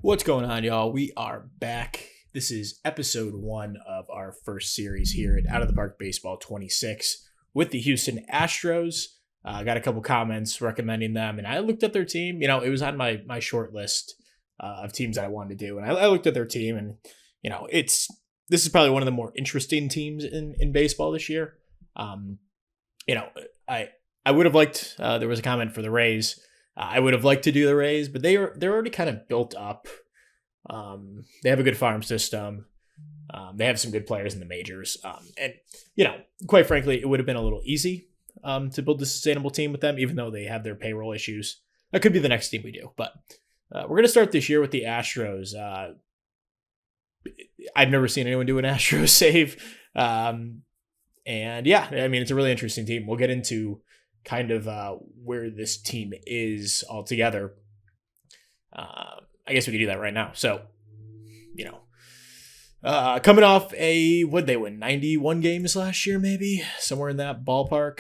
What's going on, y'all? We are back. This is episode 1 of our first series here at Out of the Park Baseball 26 with the Houston Astros. I got a couple comments recommending them, and I looked at their team. You know, it was on my short list of teams that I wanted to do, and I looked at their team, and this is probably one of the more interesting teams in baseball this year. I would have liked. There was a comment for the Rays. I would have liked to do the Rays, but they're already kind of built up. They have a good farm system. They have some good players in the majors. And quite frankly, it would have been a little easy to build a sustainable team with them, even though they have their payroll issues. That could be the next team we do. But we're going to start this year with the Astros. I've never seen anyone do an Astros save. And yeah, I mean, it's a really interesting team. We'll get into kind of where this team is altogether. I guess we could do that right now. So, coming off what'd they win? 91 games last year, maybe? Somewhere in that ballpark.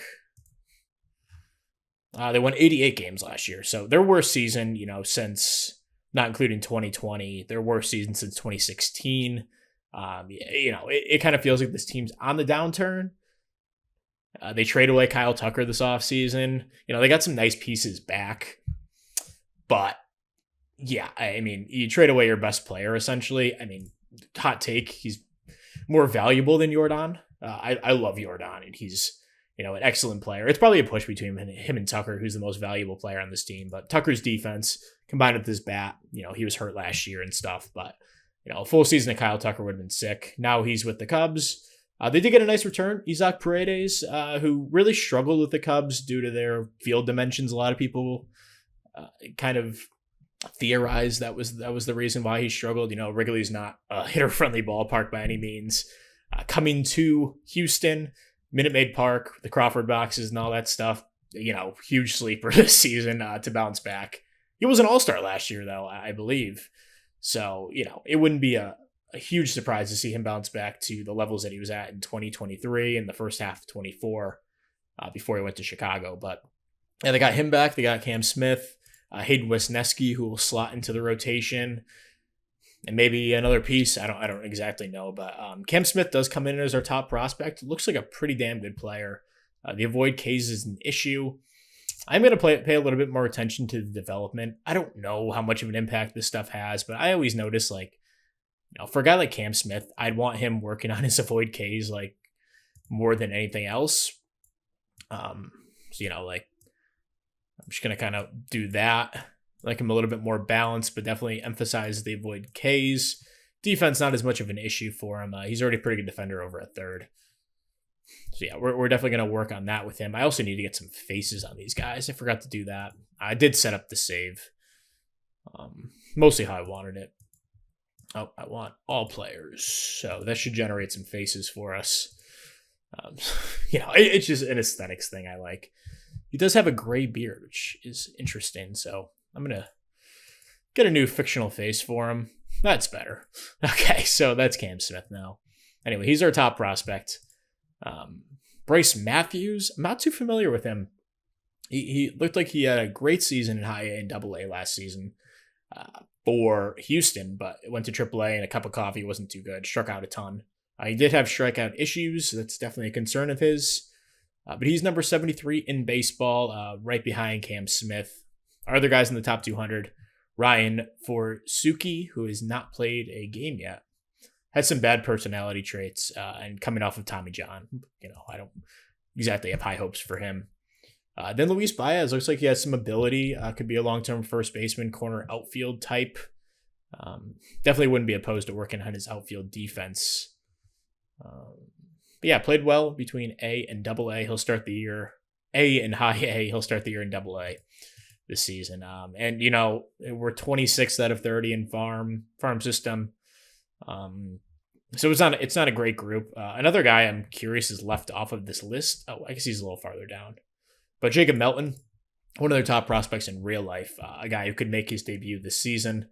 They won 88 games last year. So their worst season, since, not including 2020, their worst season since 2016. It kind of feels like this team's on the downturn. They trade away Kyle Tucker this offseason. They got some nice pieces back. But, yeah, I mean, you trade away your best player, essentially. I mean, hot take, he's more valuable than Jordan. I love Jordan, and he's, an excellent player. It's probably a push between him and Tucker, who's the most valuable player on this team. But Tucker's defense, combined with his bat, he was hurt last year and stuff. But, a full season of Kyle Tucker would have been sick. Now he's with the Cubs. They did get a nice return, Isaac Paredes, who really struggled with the Cubs due to their field dimensions. A lot of people kind of theorized that was the reason why he struggled. Wrigley's not a hitter-friendly ballpark by any means. Coming to Houston, Minute Maid Park, the Crawford boxes and all that stuff, huge sleeper this season to bounce back. He was an all-star last year, though, I believe. So, it wouldn't be a huge surprise to see him bounce back to the levels that he was at in 2023 and the first half of 24 before he went to Chicago. But yeah, they got him back. They got Cam Smith, Hayden Wesneski, who will slot into the rotation, and maybe another piece. I don't exactly know, but Cam Smith does come in as our top prospect. Looks like a pretty damn good player. The avoid Ks is an issue. I'm going to pay a little bit more attention to the development. I don't know how much of an impact this stuff has, but I always notice, for a guy like Cam Smith, I'd want him working on his avoid Ks more than anything else. I'm just going to kind of do that. Like him a little bit more balanced, but definitely emphasize the avoid Ks. Defense, not as much of an issue for him. He's already a pretty good defender over at third. So yeah, we're definitely going to work on that with him. I also need to get some faces on these guys. I forgot to do that. I did set up the save. Mostly how I wanted it. Oh, I want all players. So that should generate some faces for us. It's just an aesthetics thing I like. He does have a gray beard, which is interesting. So I'm going to get a new fictional face for him. That's better. Okay, so that's Cam Smith now. Anyway, he's our top prospect. Bryce Matthews, I'm not too familiar with him. He looked like he had a great season in high A and double A last season for Houston, but it went to triple A and a cup of coffee wasn't too good. Struck out a ton. He did have strikeout issues. So that's definitely a concern of his. But he's number 73 in baseball, right behind Cam Smith. Our other guys in the top 200, Ryan Forsuki, who has not played a game yet, had some bad personality traits, and coming off of Tommy John. I don't exactly have high hopes for him. Then Luis Baez looks like he has some ability. Could be a long-term first baseman, corner outfield type. Definitely wouldn't be opposed to working on his outfield defense. But yeah, played well between A and double A. He'll start the year A and high A. He'll start the year in double A this season. And we're 26th out of 30 in farm system. So it's not a great group. Another guy I'm curious is left off of this list. Oh, I guess he's a little farther down. But Jacob Melton, one of their top prospects in real life, a guy who could make his debut this season.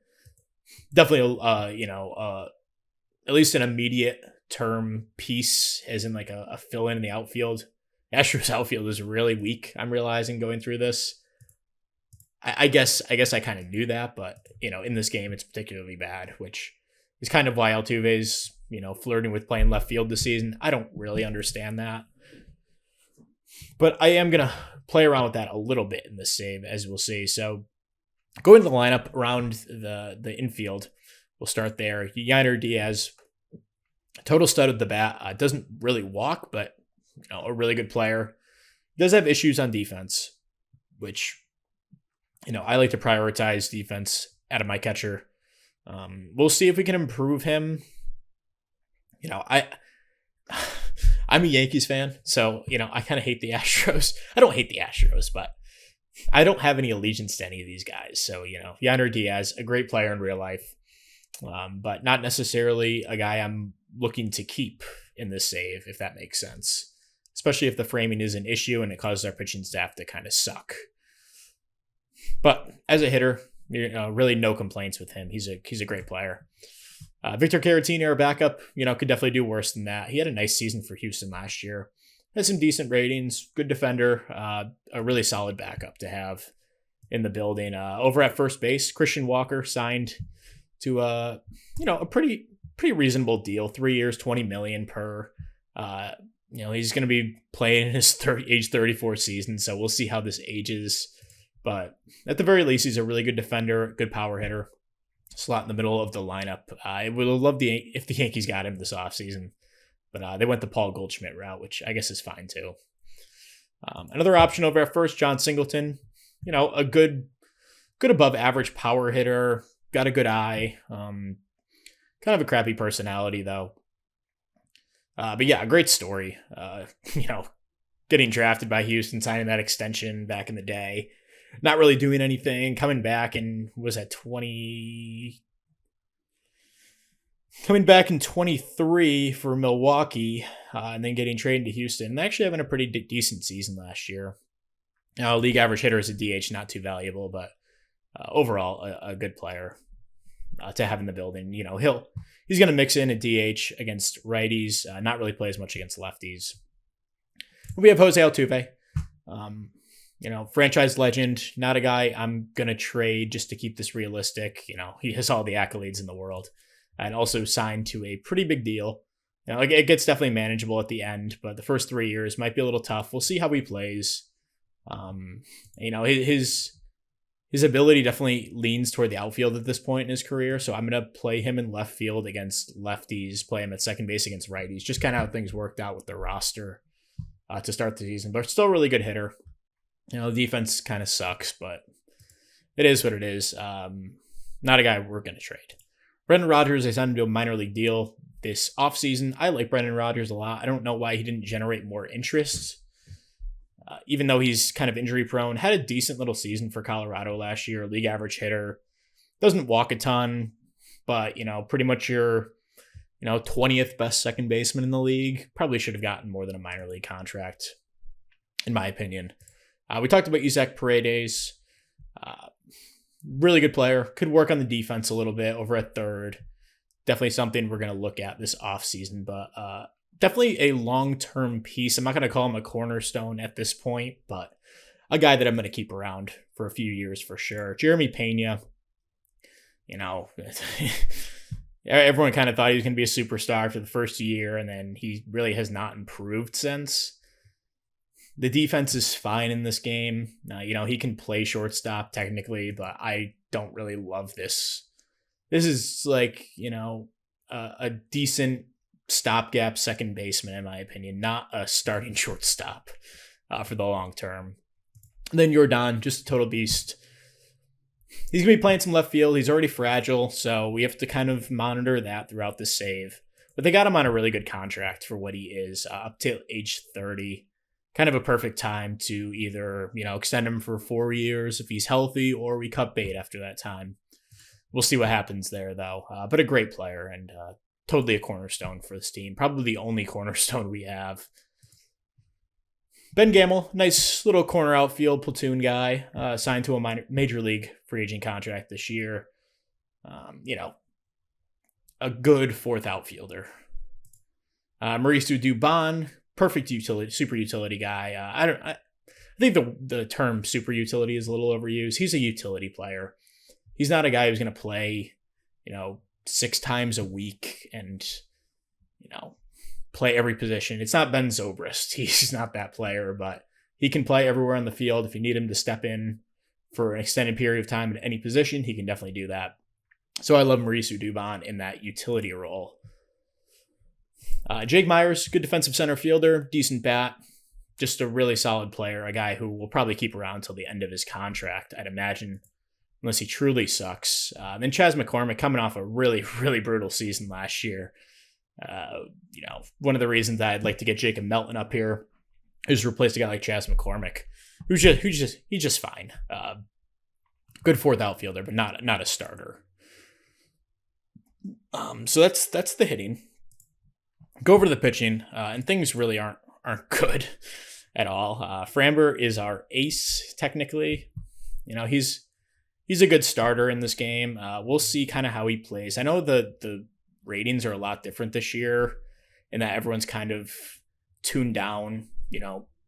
Definitely, at least an immediate term piece, as in a fill-in the outfield. Astros outfield is really weak, I'm realizing, going through this. I guess I kind of knew that, but in this game it's particularly bad, which is kind of why Altuve's flirting with playing left field this season. I don't really understand that, but I am gonna play around with that a little bit in this save, as we'll see. So going to the lineup around the infield, we'll start there. Yainer Diaz, total stud of the bat. Doesn't really walk, but a really good player. Does have issues on defense, which I like to prioritize defense out of my catcher. We'll see if we can improve him. I'm a Yankees fan, so I kind of hate the Astros. I don't hate the Astros, but I don't have any allegiance to any of these guys. So Yainer Diaz, a great player in real life, but not necessarily a guy I'm looking to keep in this save, if that makes sense. Especially if the framing is an issue and it causes our pitching staff to kind of suck. But as a hitter, really no complaints with him. He's a great player. Victor Caratini, our backup, could definitely do worse than that. He had a nice season for Houston last year. Had some decent ratings, good defender, a really solid backup to have in the building. Over at first base, Christian Walker signed to a pretty reasonable deal, 3 years, $20 million per. He's going to be playing in his age 34 season, so we'll see how this ages. But at the very least, he's a really good defender, good power hitter, slot in the middle of the lineup. I would love if the Yankees got him this offseason, but they went the Paul Goldschmidt route, which I guess is fine too. Another option over at first, John Singleton, a good above average power hitter, got a good eye, kind of a crappy personality though. But yeah, a great story. Getting drafted by Houston, signing that extension back in the day, not really doing anything, coming back in 23 for Milwaukee, and then getting traded to Houston, and actually having a pretty decent season last year. League average hitter as a DH, not too valuable, but overall a good player to have in the building. He's going to mix in a DH against righties, not really play as much against lefties. We have Jose Altuve, franchise legend, not a guy I'm going to trade just to keep this realistic. He has all the accolades in the world and also signed to a pretty big deal. It gets definitely manageable at the end, but the first 3 years might be a little tough. We'll see how he plays. His ability definitely leans toward the outfield at this point in his career, so I'm going to play him in left field against lefties, play him at second base against righties, just kind of how things worked out with the roster to start the season, but still a really good hitter. The defense kind of sucks, but it is what it is. Not a guy we're going to trade. Brendan Rodgers, they signed him to a minor league deal this offseason. I like Brendan Rodgers a lot. I don't know why he didn't generate more interest. Even though he's kind of injury prone, had a decent little season for Colorado last year, league average hitter, doesn't walk a ton, but, pretty much your, 20th best second baseman in the league. Probably should have gotten more than a minor league contract, in my opinion. We talked about Isaac Paredes, really good player, could work on the defense a little bit over at third. Definitely something we're going to look at this offseason, but definitely a long-term piece. I'm not going to call him a cornerstone at this point, but a guy that I'm going to keep around for a few years for sure. Jeremy Pena, everyone kind of thought he was going to be a superstar for the first year, and then he really has not improved since. The defense is fine in this game. He can play shortstop technically, but I don't really love this. This is like, a decent stopgap second baseman, in my opinion, not a starting shortstop for the long term. And then Yordan, just a total beast. He's going to be playing some left field. He's already fragile, so we have to kind of monitor that throughout the save. But they got him on a really good contract for what he is, up to age 30. Kind of a perfect time to either, extend him for 4 years if he's healthy, or we cut bait after that time. We'll see what happens there, though. But a great player and totally a cornerstone for this team. Probably the only cornerstone we have. Ben Gamel, nice little corner outfield platoon guy, signed to a major league free agent contract this year. A good fourth outfielder. Mauricio Dubon, perfect utility, super utility guy. I think the term super utility is a little overused. He's a utility player. He's not a guy who's going to play, 6 times a week and, play every position. It's not Ben Zobrist. He's not that player, but he can play everywhere on the field. If you need him to step in for an extended period of time at any position, he can definitely do that. So I love Mauricio Dubon in that utility role. Jake Myers, good defensive center fielder, decent bat, just a really solid player, a guy who will probably keep around until the end of his contract, I'd imagine, unless he truly sucks. Then Chas McCormick coming off a really, really brutal season last year. One of the reasons that I'd like to get Jacob Melton up here is replace a guy like Chas McCormick, he's just fine. Good fourth outfielder, but not a starter. So that's the hitting. Go over to the pitching, and things really aren't good at all. Framber is our ace, technically. He's a good starter in this game. We'll see kind of how he plays. I know the ratings are a lot different this year in that everyone's kind of tuned down,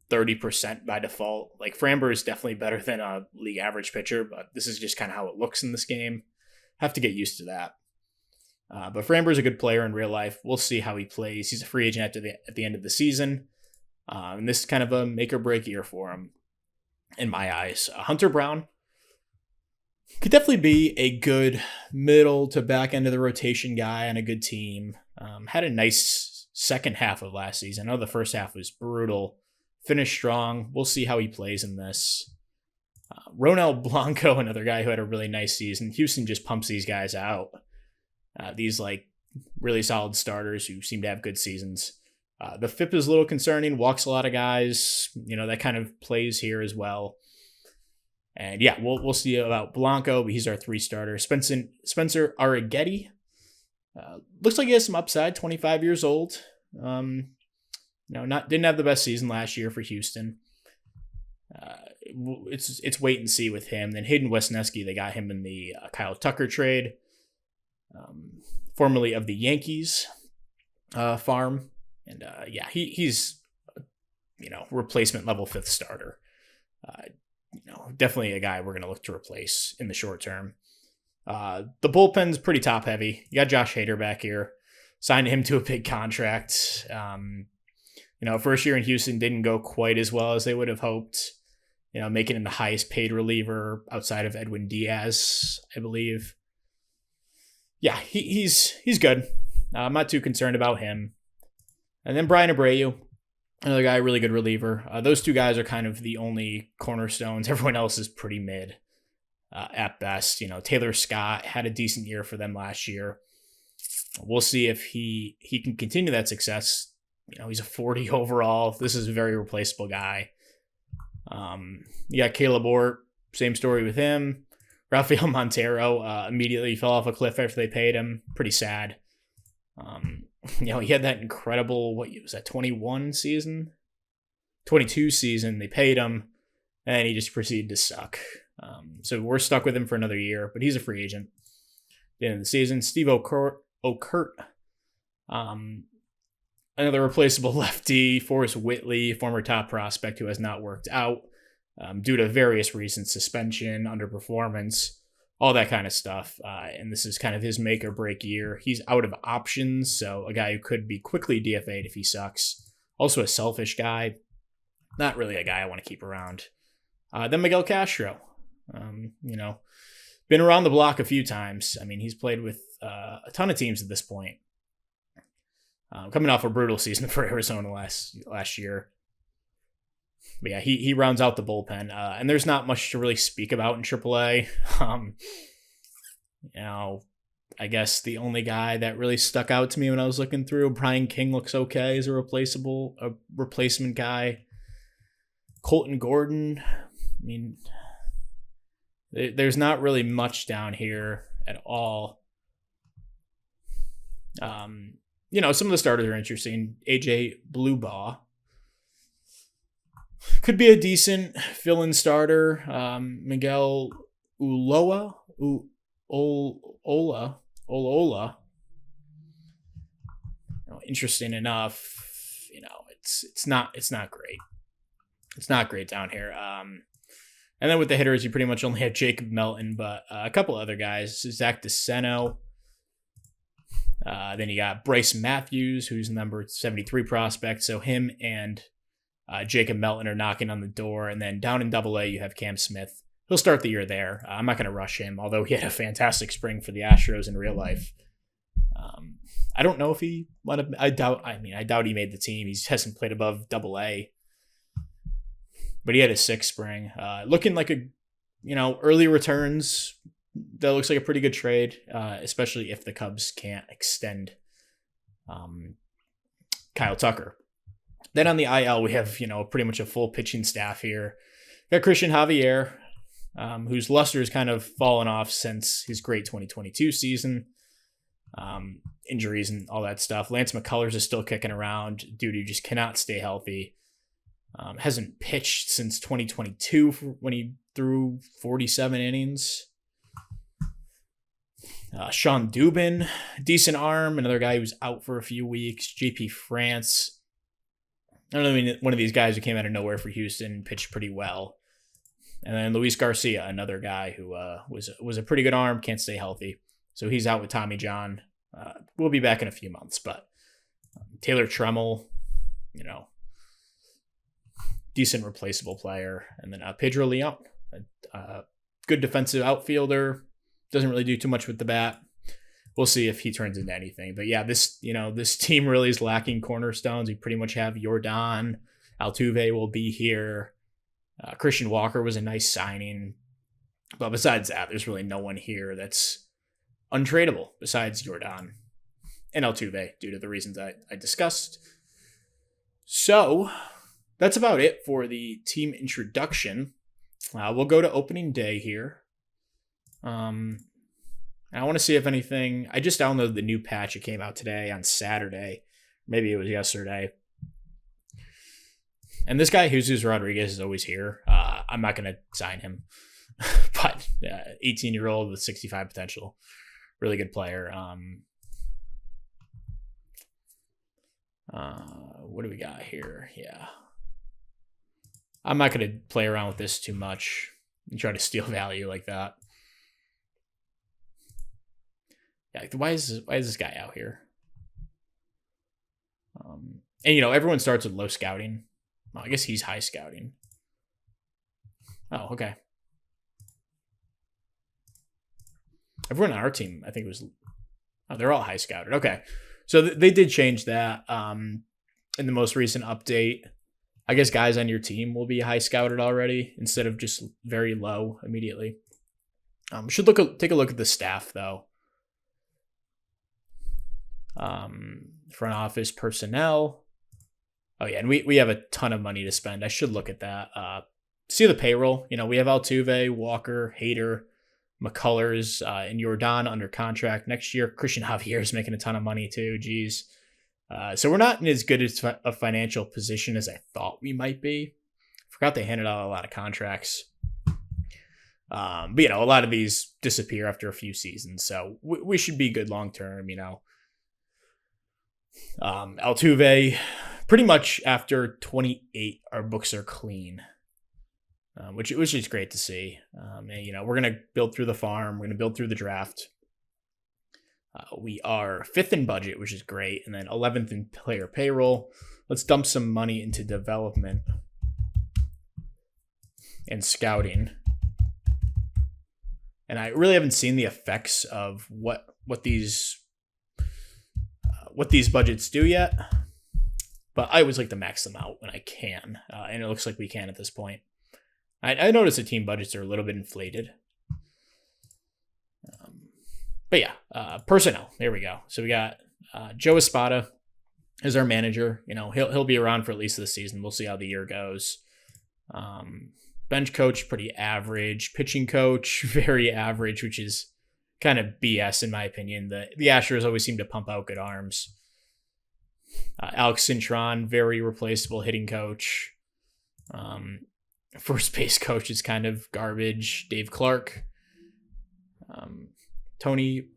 30% by default. Like Framber is definitely better than a league average pitcher, but this is just kind of how it looks in this game. Have to get used to that. But Framber is a good player in real life. We'll see how he plays. He's a free agent at the end of the season. And this is kind of a make or break year for him in my eyes. Hunter Brown could definitely be a good middle to back end of the rotation guy on a good team. Had a nice second half of last season. I know the first half was brutal. Finished strong. We'll see how he plays in this. Ronel Blanco, another guy who had a really nice season. Houston just pumps these guys out. These really solid starters who seem to have good seasons. The FIP is a little concerning. Walks a lot of guys. That kind of plays here as well. And yeah, we'll see about Blanco, but he's our 3 starter. Spencer Arrighetti. Looks like he has some upside, 25 years old. Didn't have the best season last year for Houston. It's wait and see with him. Then Hayden Wesneski, they got him in the Kyle Tucker trade, formerly of the Yankees farm. And he's replacement level 5th starter. Definitely a guy we're going to look to replace in the short term. The bullpen's pretty top heavy. You got Josh Hader back here. Signed him to a big contract. First year in Houston didn't go quite as well as they would have hoped. Making him the highest paid reliever outside of Edwin Diaz, I believe. Yeah, he's good. I'm not too concerned about him. And then Brian Abreu, another guy, really good reliever. Those 2 guys are kind of the only cornerstones. Everyone else is pretty mid at best. Taylor Scott had a decent year for them last year. We'll see if he can continue that success. He's a 40 overall. This is a very replaceable guy. You got Caleb Ort, same story with him. Rafael Montero immediately fell off a cliff after they paid him. Pretty sad. He had that incredible, 21 season? 22 season. They paid him, and he just proceeded to suck. So we're stuck with him for another year, but he's a free agent. At the end of the season, Steve Okert. Another replaceable lefty. Forrest Whitley, former top prospect who has not worked out due to various reasons, suspension, underperformance, all that kind of stuff. And this is kind of his make or break year. He's out of options, so a guy who could be quickly DFA'd if he sucks. Also a selfish guy. Not really a guy I want to keep around. Then Miguel Castro. Been around the block a few times. He's played with a ton of teams at this point. Coming off a brutal season for Arizona last year. But yeah, he rounds out the bullpen. And there's not much to really speak about in AAA. I guess the only guy that really stuck out to me when I was looking through, Brian King looks okay as a replacement guy. Colton Gordon, there's not really much down here at all. Some of the starters are interesting. AJ Bluebaugh could be a decent fill-in starter. Miguel Uloa. Interesting enough. It's not great. It's not great down here. And then with the hitters, you pretty much only have Jacob Melton, but a couple other guys. Zach DeSeno. Then you got Bryce Matthews, who's number 73 prospect. So him and Jacob Melton are knocking on the door. And then down in AA, you have Cam Smith. He'll start the year there. I'm not going to rush him, although he had a fantastic spring for the Astros in real life. I don't know if he might have. I doubt he made the team. He hasn't played above AA, but he had a 6th spring. Looking like early returns. That looks like a pretty good trade, especially if the Cubs can't extend Kyle Tucker. Then on the IL, we have pretty much a full pitching staff here. We got Christian Javier, whose luster has kind of fallen off since his great 2022 season. Injuries and all that stuff. Lance McCullers is still kicking around. Dude who just cannot stay healthy. Hasn't pitched since 2022 when he threw 47 innings. Sean Dubin, decent arm. Another guy who's out for a few weeks. JP France. I don't know, one of these guys who came out of nowhere for Houston, pitched pretty well. And then Luis Garcia, another guy who was a pretty good arm, can't stay healthy. So he's out with Tommy John. We'll be back in a few months. But Taylor Tremmel, decent replaceable player. And then Pedro Leon, a good defensive outfielder. Doesn't really do too much with the bat. We'll see if he turns into anything. But yeah, this team really is lacking cornerstones. We pretty much have Yordan. Altuve will be here. Christian Walker was a nice signing. But besides that, there's really no one here that's untradeable besides Yordan and Altuve due to the reasons I discussed. So that's about it for the team introduction. We'll go to opening day here. I want to see if anything. I just downloaded the new patch. It came out today on Saturday. Maybe it was yesterday. And this guy, Jesus Rodriguez, is always here. I'm not going to sign him. But 18-year-old with 65 potential. Really good player. What do we got here? Yeah. I'm not going to play around with this too much and try to steal value like that. Yeah, why is this guy out here? And everyone starts with low scouting. Well, I guess he's high scouting. Oh, okay. Everyone on our team, I think they're all high scouted. Okay. So they did change that in the most recent update. I guess guys on your team will be high scouted already instead of just very low immediately. Should take a look at the staff though. Front office personnel. Oh yeah, and we have a ton of money to spend. I should look at that. See the payroll. We have Altuve, Walker, Hader, McCullers, and Yordan under contract next year. Christian Javier is making a ton of money too. Geez. So we're not in as good a financial position as I thought we might be. Forgot they handed out a lot of contracts. But a lot of these disappear after a few seasons. So we should be good long term, Altuve, pretty much after 28, our books are clean, which is great to see. And, we're going to build through the farm. We're going to build through the draft. We are 5th in budget, which is great. And then 11th in player payroll. Let's dump some money into development and scouting. And I really haven't seen the effects of what these budgets do yet, but I always like to max them out when I can, and it looks like we can at this point. I noticed the team budgets are a little bit inflated, but yeah, personnel. There we go. So we got Joe Espada as our manager. He'll be around for at least this season. We'll see how the year goes. Bench coach, pretty average. Pitching coach, very average, which is kind of BS in my opinion. The Astros always seem to pump out good arms. Alex Cintron, very replaceable hitting coach. First base coach is kind of garbage. Dave Clark. Tony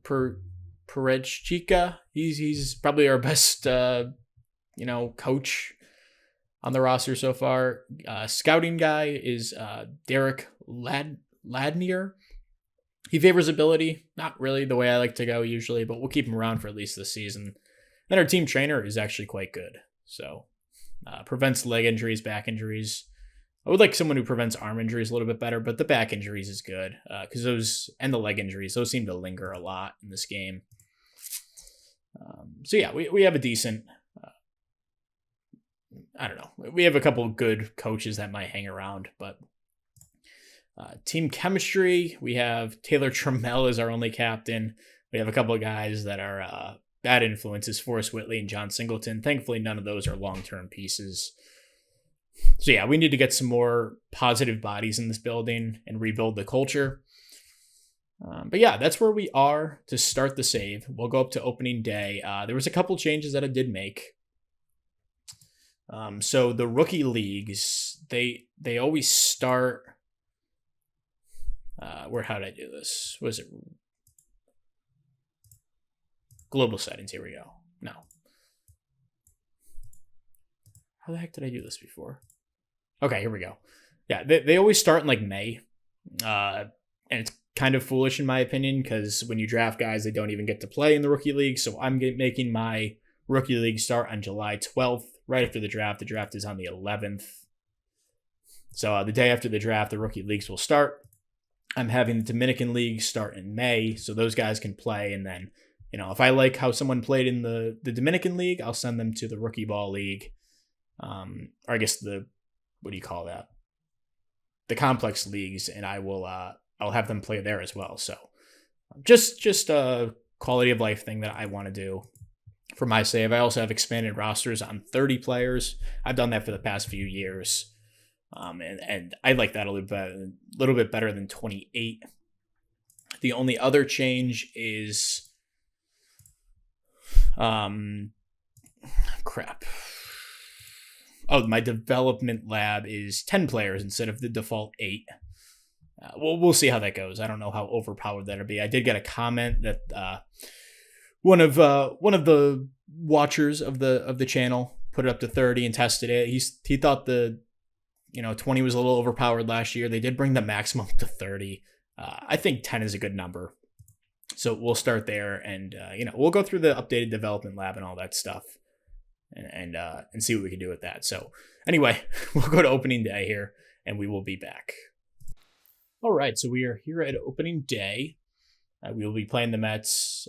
Perechika, he's probably our best coach. on the roster so far. Scouting guy is Derek Ladnier. He favors ability, not really the way I like to go usually, but we'll keep him around for at least this season. Then our team trainer is actually quite good. So prevents leg injuries, back injuries. I would like someone who prevents arm injuries a little bit better, but the back injuries is good because those, and the leg injuries, those seem to linger a lot in this game. So yeah, we have a decent, I don't know. We have a couple of good coaches that might hang around, but team chemistry, we have Taylor Trammell as our only captain. We have a couple of guys that are bad influences, Forrest Whitley and John Singleton. Thankfully, none of those are long-term pieces. So yeah, we need to get some more positive bodies in this building and rebuild the culture. But yeah, that's where we are to start the save. We'll go up to opening day. There was a couple changes that I did make. So the rookie leagues, they always start. How did I do this? Was it global settings? Here we go. No. How the heck did I do this before? Okay, here we go. Yeah, they always start in like May. And it's kind of foolish in my opinion because when you draft guys, they don't even get to play in the rookie league. So I'm making my rookie league start on July 12th, right after the draft. The draft is on the 11th. So the day after the draft, the rookie leagues will start. I'm having the Dominican League start in May, so those guys can play. And then, if I like how someone played in the Dominican League, I'll send them to the Rookie Ball League. Or I guess what do you call that? The complex leagues, and I'll have them play there as well. So just a quality of life thing that I want to do for my save. I also have expanded rosters on 30 players. I've done that for the past few years. And I like that a little bit better than 28. The only other change is, my development lab is 10 players instead of the default 8. We'll see how that goes. I don't know how overpowered that'll be. I did get a comment that one of the watchers of the channel put it up to 30 and tested it. He thought the 20 was a little overpowered last year. They did bring the maximum to 30. I think 10 is a good number. So we'll start there and, we'll go through the updated development lab and all that stuff and see what we can do with that. So anyway, we'll go to opening day here and we will be back. All right. So we are here at opening day. We will be playing the Mets,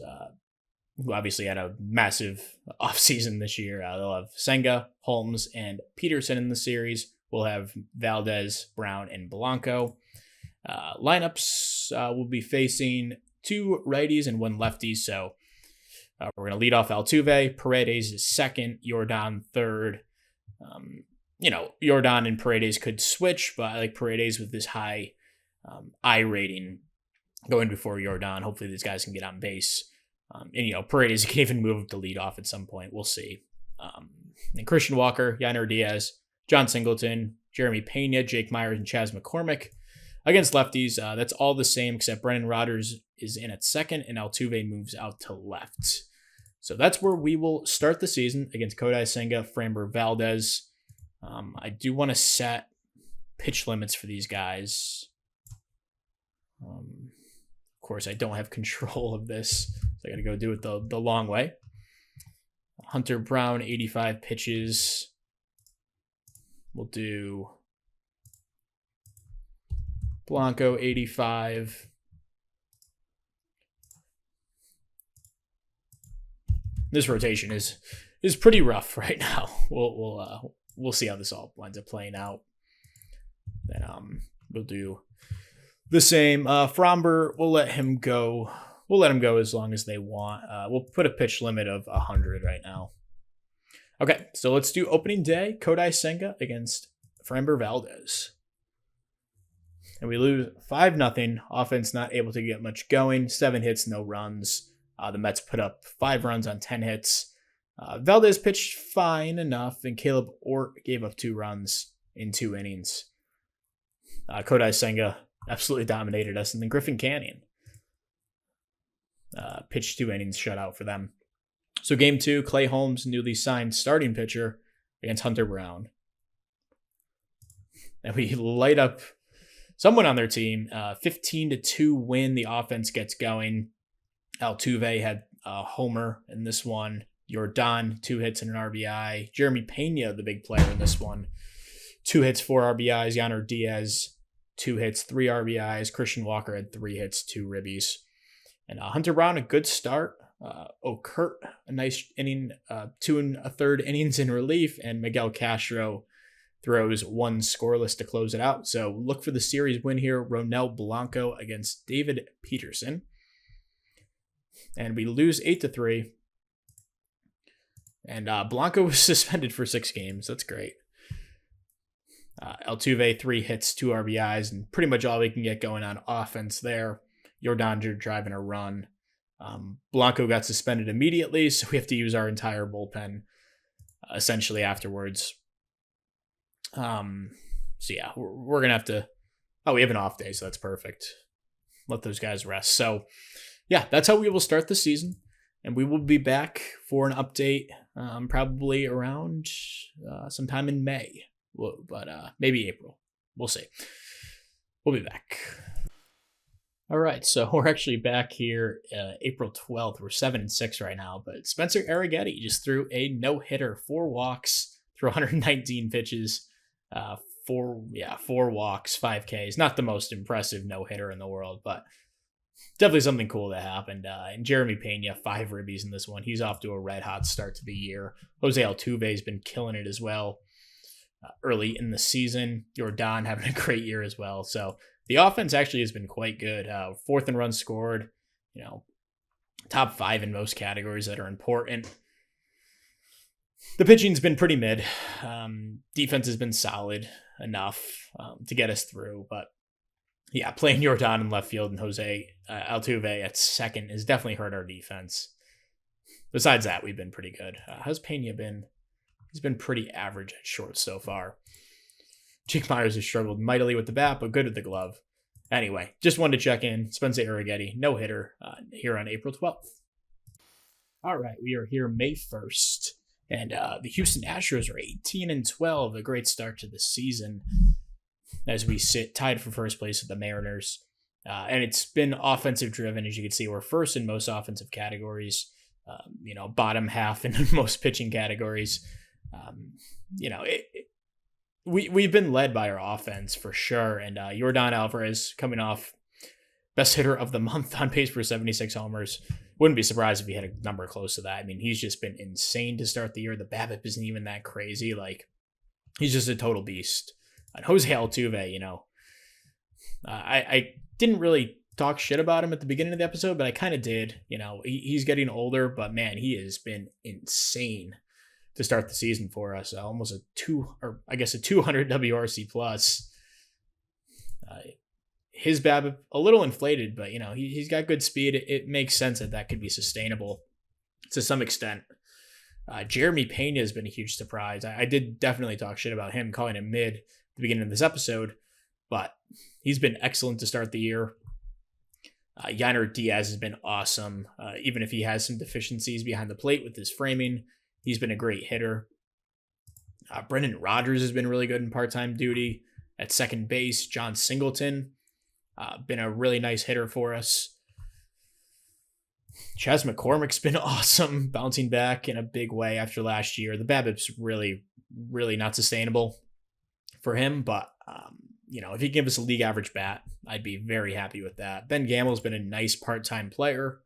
who obviously had a massive offseason this year. They'll have Senga, Holmes, and Peterson in the series. We'll have Valdez, Brown, and Blanco. Lineups will be facing 2 righties and 1 lefty. So we're going to lead off Altuve. Paredes is second. Yordan third. Yordan and Paredes could switch, but I like Paredes with this high I rating going before Yordan. Hopefully these guys can get on base. Paredes can even move to lead off at some point. We'll see. And Christian Walker, Yainer Diaz, John Singleton, Jeremy Pena, Jake Myers, and Chas McCormick. Against lefties, that's all the same except Brennan Rodgers is in at second and Altuve moves out to left. So that's where we will start the season against Kodai Senga, Framber Valdez. I do want to set pitch limits for these guys. Of course, I don't have control of this, so I got to go do it the long way. Hunter Brown, 85 pitches. We'll do Blanco, 85. This rotation is pretty rough right now. We'll see how this all winds up playing out. Then we'll do the same. Framber, we'll let him go. We'll let him go as long as they want. We'll put a pitch limit of 100 right now. Okay, so let's do opening day. Kodai Senga against Framber Valdez. And we lose 5-0. Offense not able to get much going. 7 hits, no runs. The Mets put up 5 runs on 10 hits. Valdez pitched fine enough, and Caleb Ort gave up 2 runs in 2 innings. Kodai Senga absolutely dominated us. And then Griffin Canyon pitched 2 innings, shutout for them. So game 2, Clay Holmes, newly signed starting pitcher against Hunter Brown. and we light up someone on their team. 15-2 win. The offense gets going. Altuve had a homer in this one. Jordan, 2 hits and an RBI. Jeremy Pena, the big player in this one, 2 hits, 4 RBIs. Yainer Diaz, 2 hits, 3 RBIs. Christian Walker had 3 hits, 2 ribbies. And Hunter Brown, a good start. Okert, a nice inning, 2 1/3 innings in relief. And Miguel Castro throws 1 scoreless to close it out. So look for the series win here. Ronel Blanco against David Peterson. And we lose 8-3. And Blanco was suspended for 6 games. That's great. Altuve, 3 hits, 2 RBIs, and pretty much all we can get going on offense there. Jordan driving a run. Blanco got suspended immediately, so we have to use our entire bullpen essentially afterwards. So yeah, we're going to have to... Oh, we have an off day, so that's perfect. Let those guys rest. So yeah, that's how we will start the season. And we will be back for an update probably around sometime in May. But maybe April. We'll see. We'll be back. All right, so we're actually back here April 12th. We're 7-6 right now. But Spencer Arrighetti just threw a no-hitter, 4 walks through 119 pitches. 4 walks, 5 Ks. Not the most impressive no-hitter in the world, but definitely something cool that happened. And Jeremy Pena, 5 ribbies in this one. He's off to a red-hot start to the year. Jose Altuve has been killing it as well early in the season. Jordan having a great year as well. So the offense actually has been quite good. 4th in runs scored, top 5 in most categories that are important. The pitching's been pretty mid. Defense has been solid enough to get us through, but yeah, playing Jordan in left field and Jose Altuve at second has definitely hurt our defense. Besides that, we've been pretty good. How's Pena been? He's been pretty average at short so far. Jake Myers has struggled mightily with the bat, but good with the glove. Anyway, just wanted to check in. Spencer Arrighetti, no-hitter here on April 12th. All right, we are here May 1st, and the Houston Astros are 18-12, a great start to the season as we sit tied for first place with the Mariners. And it's been offensive driven. As you can see, we're first in most offensive categories, bottom half in most pitching categories. We've been led by our offense for sure. And Yordan Alvarez coming off best hitter of the month, on pace for 76 homers. Wouldn't be surprised if he had a number close to that. I mean, he's just been insane to start the year. The BABIP isn't even that crazy. He's just a total beast. And Jose Altuve, I didn't really talk shit about him at the beginning of the episode, but I kind of did. He's getting older, but man, he has been insane to start the season for us. Almost a 200 WRC plus. His BABIP a little inflated, but he's got good speed. It makes sense that could be sustainable to some extent. Jeremy Pena has been a huge surprise. I did definitely talk shit about him, calling him mid at the beginning of this episode, but he's been excellent to start the year. Yainer Diaz has been awesome. Even if he has some deficiencies behind the plate with his framing, he's been a great hitter. Brendan Rodgers has been really good in part-time duty. At second base, John Singleton, been a really nice hitter for us. Chas McCormick's been awesome, bouncing back in a big way after last year. The BABIP's really, really not sustainable for him, but if he gives us a league average bat, I'd be very happy with that. Ben Gamble's been a nice part-time player.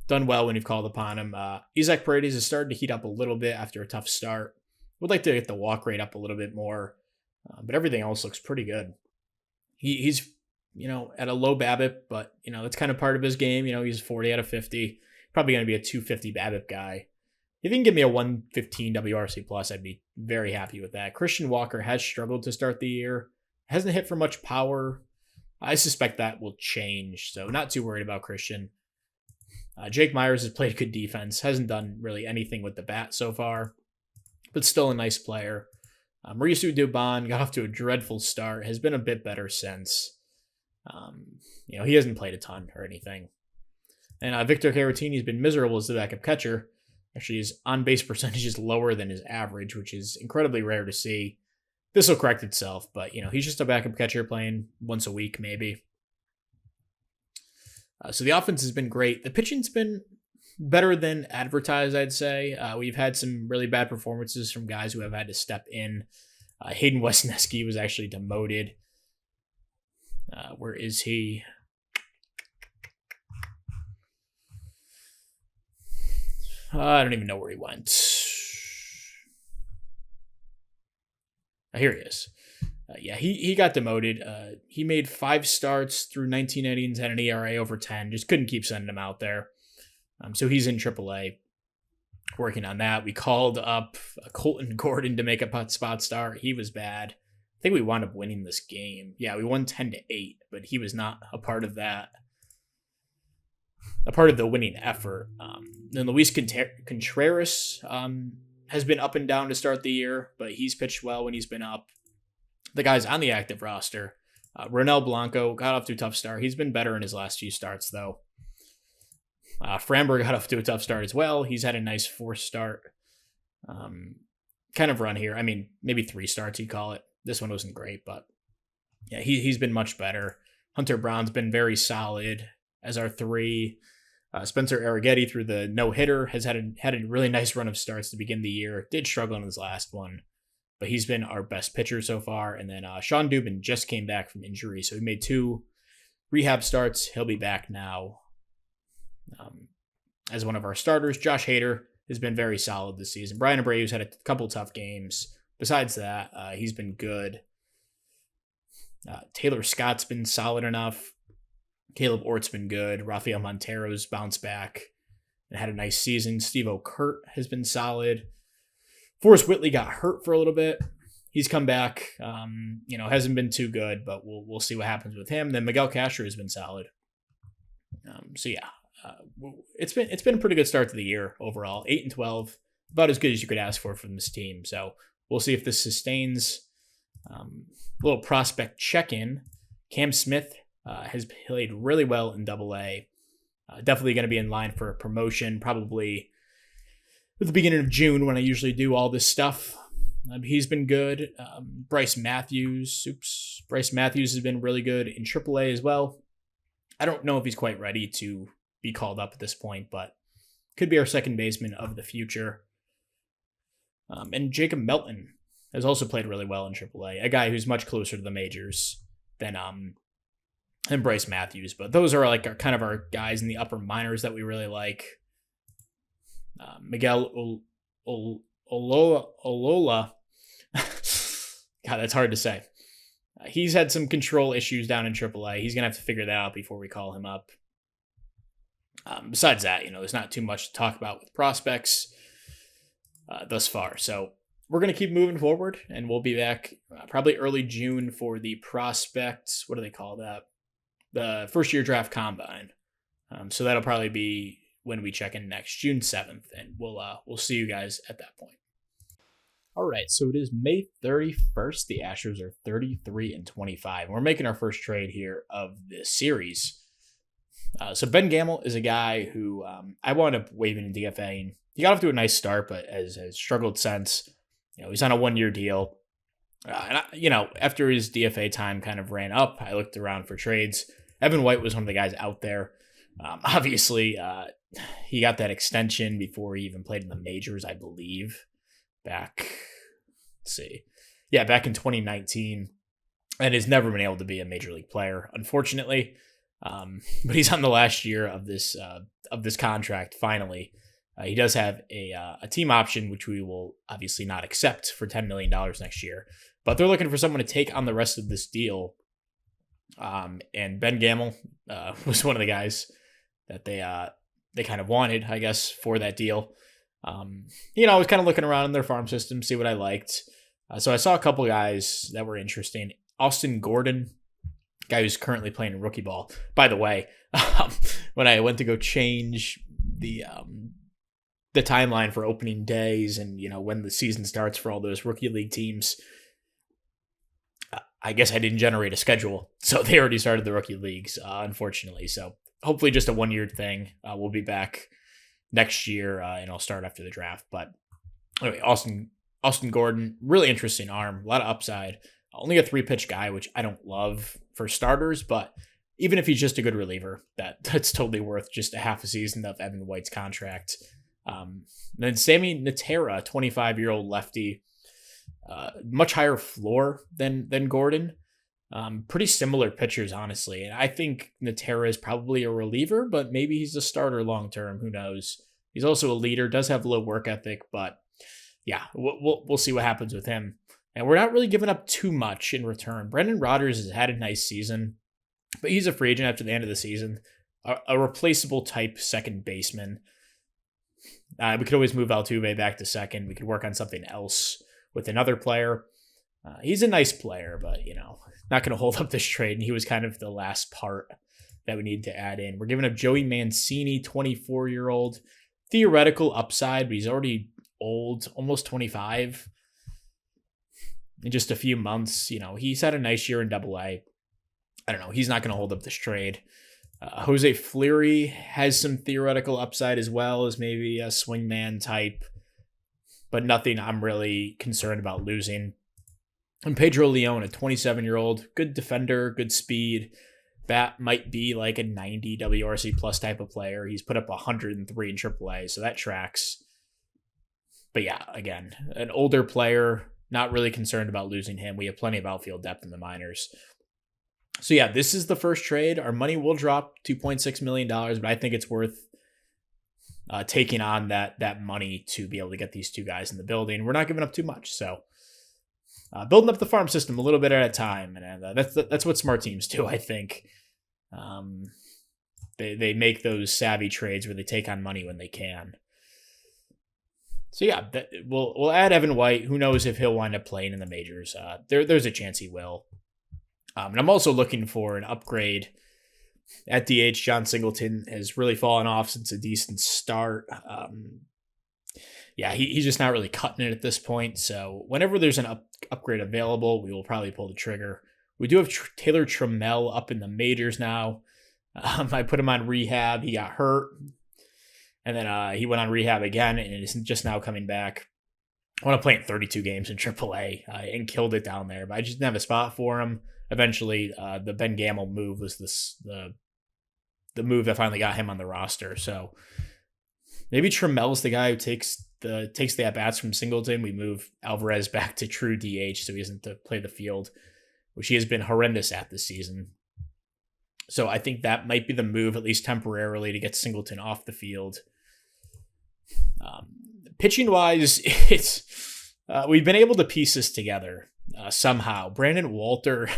Done well when you've called upon him. Isaac Paredes has started to heat up a little bit after a tough start. Would like to get the walk rate up a little bit more, but everything else looks pretty good. He's at a low BABIP, but that's kind of part of his game. He's 40 out of 50. Probably going to be a 250 BABIP guy. If he can give me a 115 WRC plus, I'd be very happy with that. Christian Walker has struggled to start the year. Hasn't hit for much power. I suspect that will change, so not too worried about Christian. Jake Myers has played good defense. Hasn't done really anything with the bat so far, but still a nice player. Mauricio Dubon got off to a dreadful start. Has been a bit better since. He hasn't played a ton or anything. And Victor Caratini has been miserable as the backup catcher. Actually, his on-base percentage is lower than his average, which is incredibly rare to see. this will correct itself. But, he's just a backup catcher playing once a week, maybe. So the offense has been great. The pitching's been better than advertised, I'd say. We've had some really bad performances from guys who have had to step in. Hayden Wesneski was actually demoted. Where is he? I don't even know where he went. Here he is. He got demoted. He made 5 starts through 19 innings, had an ERA over 10. Just couldn't keep sending him out there. So he's in AAA, working on that. We called up Colton Gordon to make a spot start. He was bad. I think we wound up winning this game. Yeah, we won 10-8, but he was not a part of that. A part of the winning effort. Then Luis Contreras has been up and down to start the year, but he's pitched well when he's been up. The guys on the active roster, Ronel Blanco got off to a tough start. He's been better in his last few starts, though. Framber got off to a tough start as well. He's had a nice 4th start kind of run here. I mean, maybe 3 starts, you'd call it. This one wasn't great, but yeah, he's been much better. Hunter Brown's been very solid as our 3. Spencer Arrighetti, through the no-hitter, has had a really nice run of starts to begin the year. Did struggle in his last one, but he's been our best pitcher so far. And then Sean Dubin just came back from injury, so he made 2 rehab starts. He'll be back now as one of our starters. Josh Hader has been very solid this season. Brian Abreu's had a couple tough games. Besides that, he's been good. Taylor Scott's been solid enough. Caleb Ort's been good. Rafael Montero's bounced back and had a nice season. Steve O'Kurt has been solid. Forrest Whitley got hurt for a little bit. He's come back. Hasn't been too good, but we'll see what happens with him. Then Miguel Castro has been solid. It's been a pretty good start to the year overall. 8-12, about as good as you could ask for from this team. So we'll see if this sustains. Little prospect check-in. Cam Smith has played really well in AA. Definitely going to be in line for a promotion, probably at the beginning of June when I usually do all this stuff. He's been good. Bryce Matthews has been really good in AAA as well. I don't know if he's quite ready to be called up at this point, but could be our second baseman of the future. And Jacob Melton has also played really well in AAA, a guy who's much closer to the majors than Bryce Matthews. But those are like kind of our guys in the upper minors that we really like. Miguel Olola. God, that's hard to say. He's had some control issues down in AAA. He's going to have to figure that out before we call him up. Besides that, there's not too much to talk about with prospects thus far. So we're going to keep moving forward, and we'll be back probably early June for the prospect. What do they call that? The first-year draft combine. So that'll probably be when we check in next, June 7th, and we'll see you guys at that point. All right, so it is May 31st. The Astros are 33-25. We're making our first trade here of this series. So Ben Gamel is a guy who I wound up waiving in DFA, and he got off to a nice start, but has struggled since. He's on a 1-year deal. After his DFA time kind of ran up, I looked around for trades. Evan White was one of the guys out there. Obviously, he got that extension before he even played in the majors, I believe. Back in 2019, and has never been able to be a major league player, unfortunately. But he's on the last year of this contract. Finally, he does have a team option, which we will obviously not accept for $10 million next year. But they're looking for someone to take on the rest of this deal. And Ben Gamel was one of the guys that they kind of wanted, I guess, for that deal. I was kind of looking around in their farm system, see what I liked. So I saw a couple guys that were interesting. Austin Gordon, guy who's currently playing rookie ball. By the way, when I went to go change the timeline for opening days and when the season starts for all those rookie league teams, I guess I didn't generate a schedule, so they already started the rookie leagues, unfortunately. So hopefully just a 1-year thing. We'll be back next year, and I'll start after the draft. But anyway, Austin Austin Gordon, really interesting arm, a lot of upside. Only a 3-pitch guy, which I don't love for starters, but even if he's just a good reliever, that's totally worth just a half a season of Evan White's contract. Then Sammy Natera, 25-year-old lefty, much higher floor than Gordon. Pretty similar pitchers, honestly. And I think Natera is probably a reliever, but maybe he's a starter long term. Who knows? He's also a leader, does have low work ethic, but yeah, we'll see what happens with him. And we're not really giving up too much in return. Brendan Rodgers has had a nice season, but he's a free agent after the end of the season. A replaceable type second baseman. We could always move Altuve back to second. We could work on something else with another player. He's a nice player, but, not going to hold up this trade. And he was kind of the last part that we need to add in. We're giving up Joey Mancini, 24-year-old. Theoretical upside, but he's already old, almost 25. In just a few months, he's had a nice year in Double-A. I don't know. He's not going to hold up this trade. Jose Fleury has some theoretical upside as well as maybe a swingman type, but nothing I'm really concerned about losing. And Pedro Leon, a 27-year-old, good defender, good speed. Bat might be like a 90 WRC plus type of player. He's put up 103 in AAA, so that tracks. But yeah, again, an older player, not really concerned about losing him. We have plenty of outfield depth in the minors. So yeah, this is the first trade. Our money will drop $2.6 million, but I think it's worth taking on that money to be able to get these two guys in the building. We're not giving up too much, so building up the farm system a little bit at a time, and that's what smart teams do. I think they make those savvy trades where they take on money when they can. So yeah, we'll add Evan White. Who knows if he'll wind up playing in the majors? There's a chance he will. And I'm also looking for an upgrade at DH. John Singleton has really fallen off since a decent start. He's just not really cutting it at this point. So whenever there's an upgrade available, we will probably pull the trigger. We do have Taylor Trammell up in the majors now. I put him on rehab. He got hurt. And then he went on rehab again and is just now coming back. I want to play in 32 games in AAA and killed it down there, but I just didn't have a spot for him. Eventually, the Ben Gamel move was the move that finally got him on the roster. So maybe Trammell's the guy who takes the at-bats from Singleton. We move Alvarez back to true DH so he doesn't to play the field, which he has been horrendous at this season. So I think that might be the move, at least temporarily, to get Singleton off the field. Pitching-wise, we've been able to piece this together somehow. Brandon Walter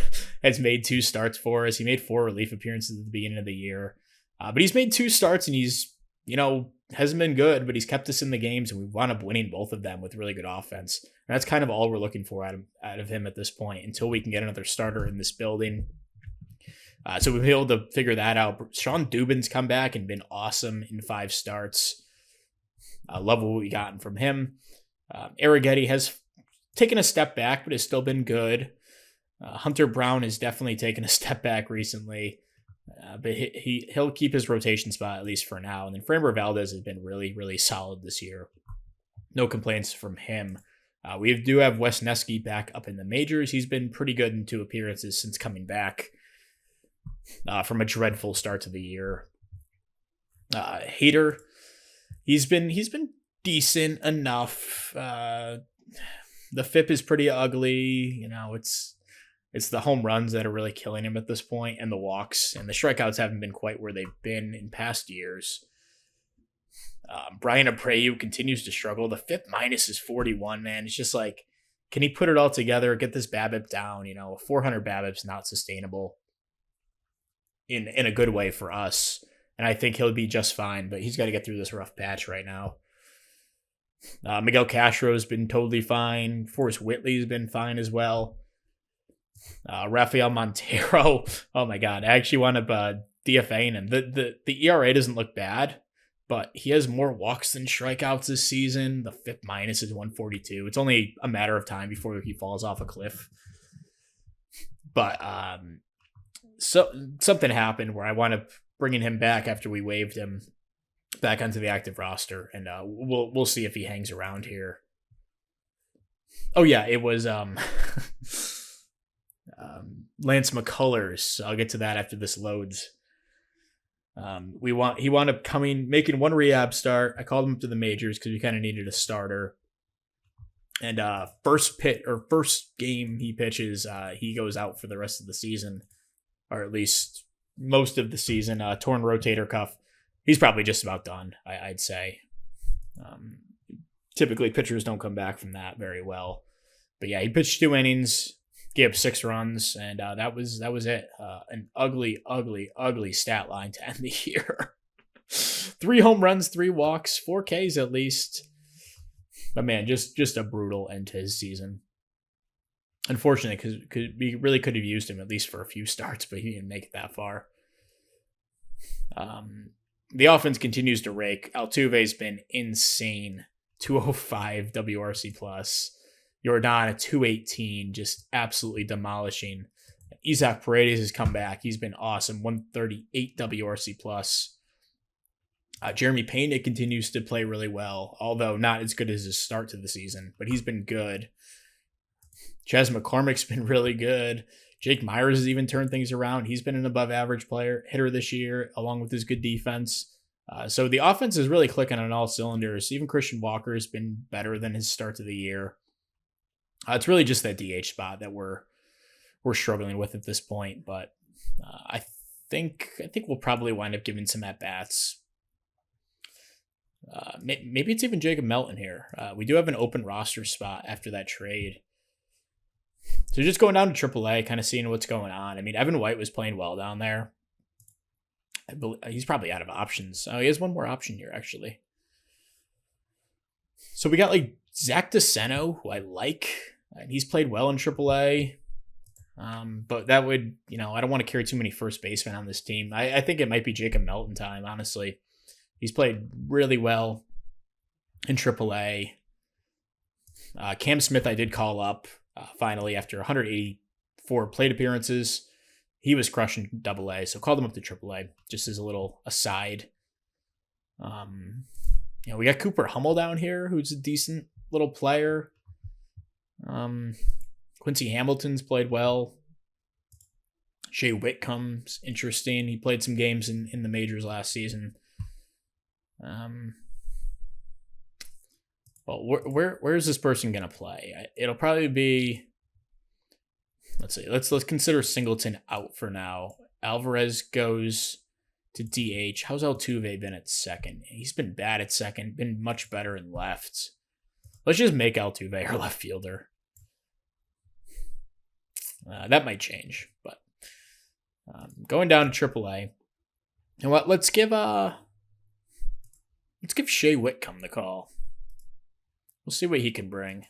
has made 2 starts for us. He made 4 relief appearances at the beginning of the year. But he's made 2 starts, and he's, hasn't been good, but he's kept us in the games, and we wound up winning both of them with really good offense. And that's kind of all we're looking for out of him at this point until we can get another starter in this building. So we've been able to figure that out. Sean Dubin's come back and been awesome in 5 starts. I love what we gotten from him. Arrighetti has taken a step back, but has still been good. Hunter Brown has definitely taken a step back recently, but he'll keep his rotation spot at least for now. And then Framber Valdez has been really, really solid this year. No complaints from him. We do have Wes Neski back up in the majors. He's been pretty good in 2 appearances since coming back from a dreadful start to the year. Hader, he's been decent enough. The FIP is pretty ugly. It's the home runs that are really killing him at this point, and the walks, and the strikeouts haven't been quite where they've been in past years. Brian Abreu continues to struggle. The FIP minus is 41, man. It's just like, can he put it all together, get this BABIP down? 400 BABIP's not sustainable in a good way for us. And I think he'll be just fine, but he's got to get through this rough patch right now. Miguel Castro's been totally fine. Forrest Whitley's been fine as well. Rafael Montero, oh my God, I actually wound up DFAing him. The ERA doesn't look bad, but he has more walks than strikeouts this season. The FIP minus is 142. It's only a matter of time before he falls off a cliff. But so something happened where I wound up bringing him back after we waived him back onto the active roster, and we'll see if he hangs around here. Oh yeah, it was Lance McCullers. I'll get to that after this loads. He wound up making one rehab start. I called him up to the majors because we kind of needed a starter. And first game he pitches, he goes out for the rest of the season, or at least most of the season. Torn rotator cuff. He's probably just about done, I'd say. Typically, pitchers don't come back from that very well. But yeah, he pitched 2 innings, gave up 6 runs, and that was it. An ugly, ugly, ugly stat line to end the year. 3 home runs, 3 walks, 4 Ks at least. But man, just a brutal end to his season. Unfortunately, because we really could have used him at least for a few starts, but he didn't make it that far. The offense continues to rake. Altuve's been insane. 205 WRC plus. Jordan at 218, just absolutely demolishing. Isaac Paredes has come back. He's been awesome. 138 WRC plus. Jeremy Pena continues to play really well, although not as good as his start to the season, but he's been good. Chas McCormick's been really good. Jake Myers has even turned things around. He's been an above average hitter this year, along with his good defense. So the offense is really clicking on all cylinders. Even Christian Walker has been better than his start to the year. It's really just that DH spot that we're struggling with at this point, but I think we'll probably wind up giving some at bats. Maybe it's even Jacob Melton here. We do have an open roster spot after that trade. So just going down to AAA, kind of seeing what's going on. I mean, Evan White was playing well down there. I believe he's probably out of options. Oh, he has one more option here, actually. So we got like Zach DeSeno, who I like. And he's played well in AAA. But that would, I don't want to carry too many first basemen on this team. I think it might be Jacob Melton time, honestly. He's played really well in AAA. Cam Smith I did call up finally after 184 plate appearances. He was crushing AA, so called him up to AAA just as a little aside. We got Cooper Hummel down here, who's a decent little player. Quincy Hamilton's played well. Shea Whitcomb's interesting. He played some games in the majors last season. Well, where is this person gonna play? It'll probably be. Let's see. Let's consider Singleton out for now. Alvarez goes to DH. How's Altuve been at second? He's been bad at second. Been much better in left. Let's just make Altuve our left fielder. That might change, but going down to AAA. And what? Let's give Shea Whitcomb the call. We'll see what he can bring.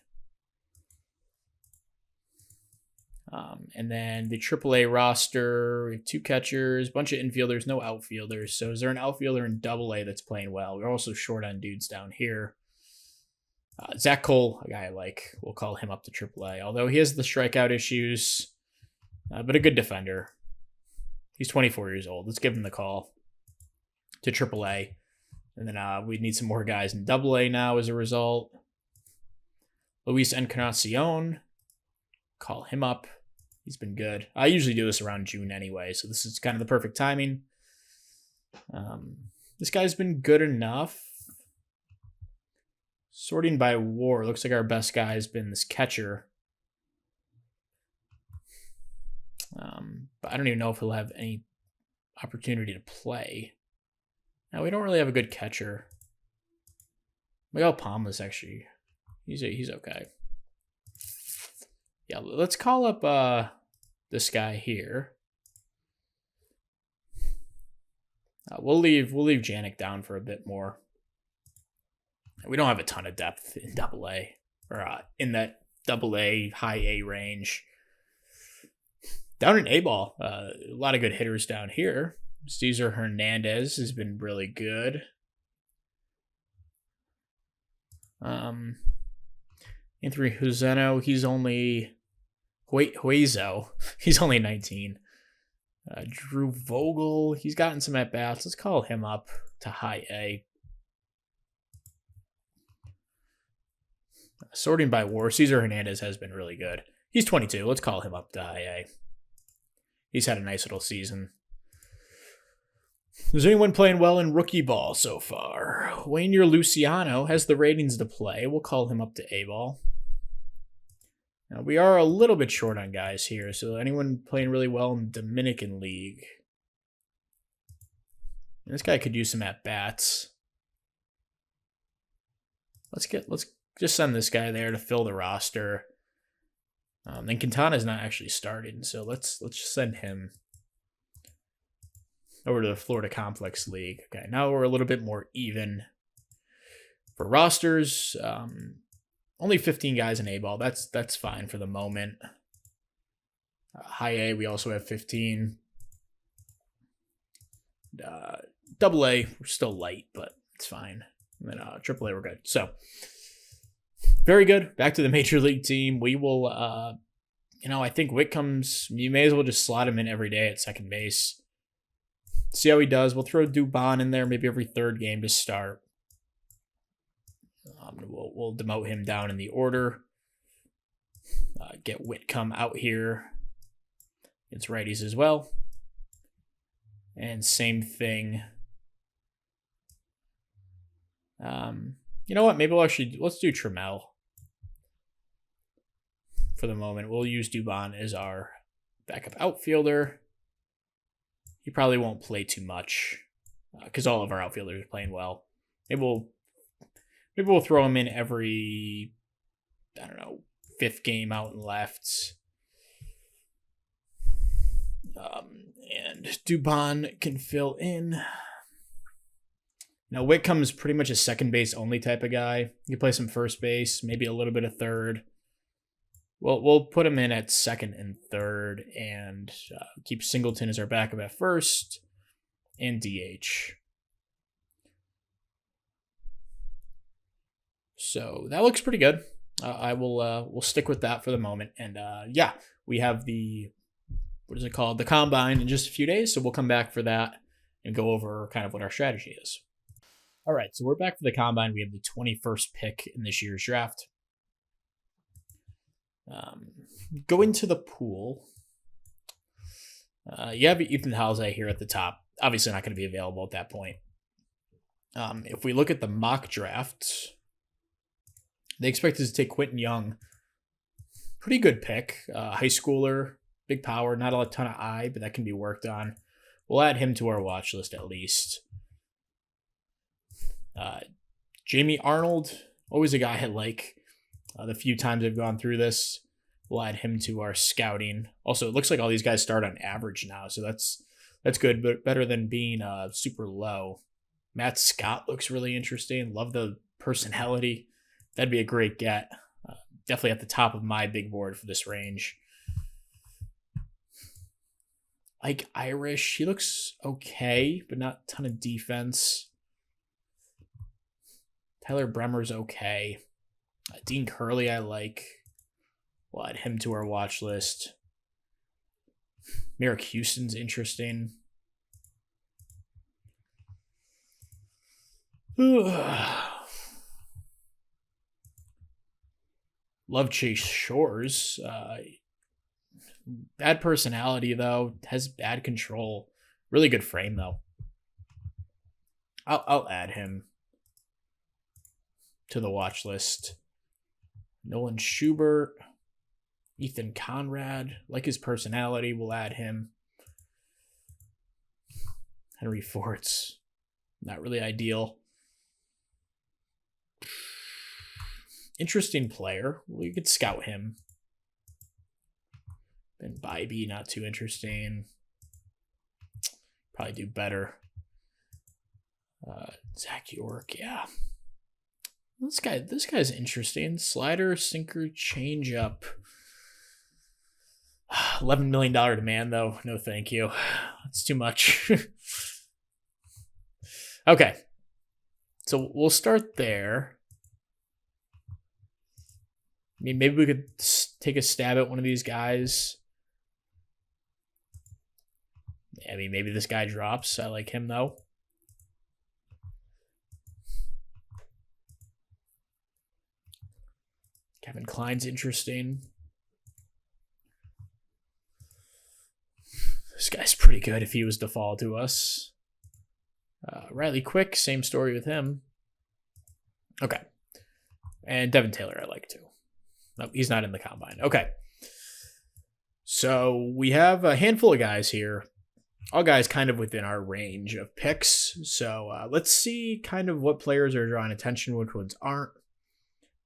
And then the AAA roster, we have 2 catchers, bunch of infielders, no outfielders. So is there an outfielder in AA that's playing well? We're also short on dudes down here. Zach Cole, a guy I like, we'll call him up to AAA. Although he has the strikeout issues, but a good defender. He's 24 years old. Let's give him the call to AAA. And then we need some more guys in AA now as a result. Luis Encarnacion, call him up. He's been good. I usually do this around June anyway, so this is kind of the perfect timing. This guy's been good enough. Sorting by WAR, looks like our best guy has been this catcher. But I don't even know if he'll have any opportunity to play. Now, we don't really have a good catcher. Miguel Palma's actually, he's okay. Yeah, let's call up this guy here. We'll leave Janik down for a bit more. We don't have a ton of depth in AA or in that AA high A range. Down in A-ball, a lot of good hitters down here. Cesar Hernandez has been really good. Anthony Huzeno, he's only he's only 19. Drew Vogel, he's gotten some at-bats. Let's call him up to high A. Sorting by WAR, Cesar Hernandez has been really good. He's 22. Let's call him up to high A. He's had a nice little season. Is anyone playing well in rookie ball so far? Wainer Luciano has the ratings to play. We'll call him up to A ball. Now, we are a little bit short on guys here, so anyone playing really well in Dominican League? This guy could use some at-bats. Let's just send this guy there to fill the roster. Then Quintana's not actually starting, so let's just send him over to the Florida Complex League. Okay, now we're a little bit more even for rosters. Only 15 guys in A-ball. That's fine for the moment. High A, we also have 15. Double A, we're still light, but it's fine. And then Triple A, we're good. So, very good. Back to the Major League team. We will, I think Whitcomb's, you may as well just slot him in every day at second base. See how he does. We'll throw Dubon in there maybe every third game to start. We'll demote him down in the order. Get Whitcomb out here. It's righties as well. And same thing. You know what? Maybe let's do Trammell for the moment. We'll use Dubon as our backup outfielder. He probably won't play too much because all of our outfielders are playing well. Maybe we'll throw him in every, fifth game out and left. And Dubon can fill in. Now, Whitcomb is pretty much a second base only type of guy. He can play some first base, maybe a little bit of third. We'll put him in at second and third and keep Singleton as our backup at first and DH. So that looks pretty good. We'll stick with that for the moment. And we have the Combine in just a few days. So we'll come back for that and go over kind of what our strategy is. All right, so we're back for the Combine. We have the 21st pick in this year's draft. Go into the pool. You have Ethan Halzay here at the top. Obviously not going to be available at that point. If we look at the mock drafts, they expected to take Quentin Young. Pretty good pick. High schooler, big power, not a ton of eye, but that can be worked on. We'll add him to our watch list at least. Jamie Arnold, always a guy I like. The few times I've gone through this, we'll add him to our scouting. Also, it looks like all these guys start on average now, so that's good, but better than being super low. Matt Scott looks really interesting. Love the personality. That'd be a great get. Definitely at the top of my big board for this range. Like Irish, he looks okay, but not a ton of defense. Tyler Bremer's okay. Dean Curley I like. We'll add him to our watch list. Merrick Houston's interesting. Love Chase Shores. Bad personality, though. Has bad control. Really good frame, though. I'll add him to the watch list. Nolan Schubert. Ethan Conrad. Like his personality. We'll add him. Henry Forts. Not really ideal. Interesting player. We could scout him. Ben Bybee, not too interesting. Probably do better. Zach York, yeah. This guy's interesting. Slider, sinker, changeup. $11 million demand, though. No, thank you. That's too much. Okay. So we'll start there. I mean, maybe we could take a stab at one of these guys. I mean, maybe this guy drops. I like him, though. Kevin Klein's interesting. This guy's pretty good if he was to fall to us. Riley Quick, same story with him. Okay. And Devin Taylor I like too. No, he's not in the combine. Okay. So we have a handful of guys here. All guys kind of within our range of picks. So let's see kind of what players are drawing attention, which ones aren't.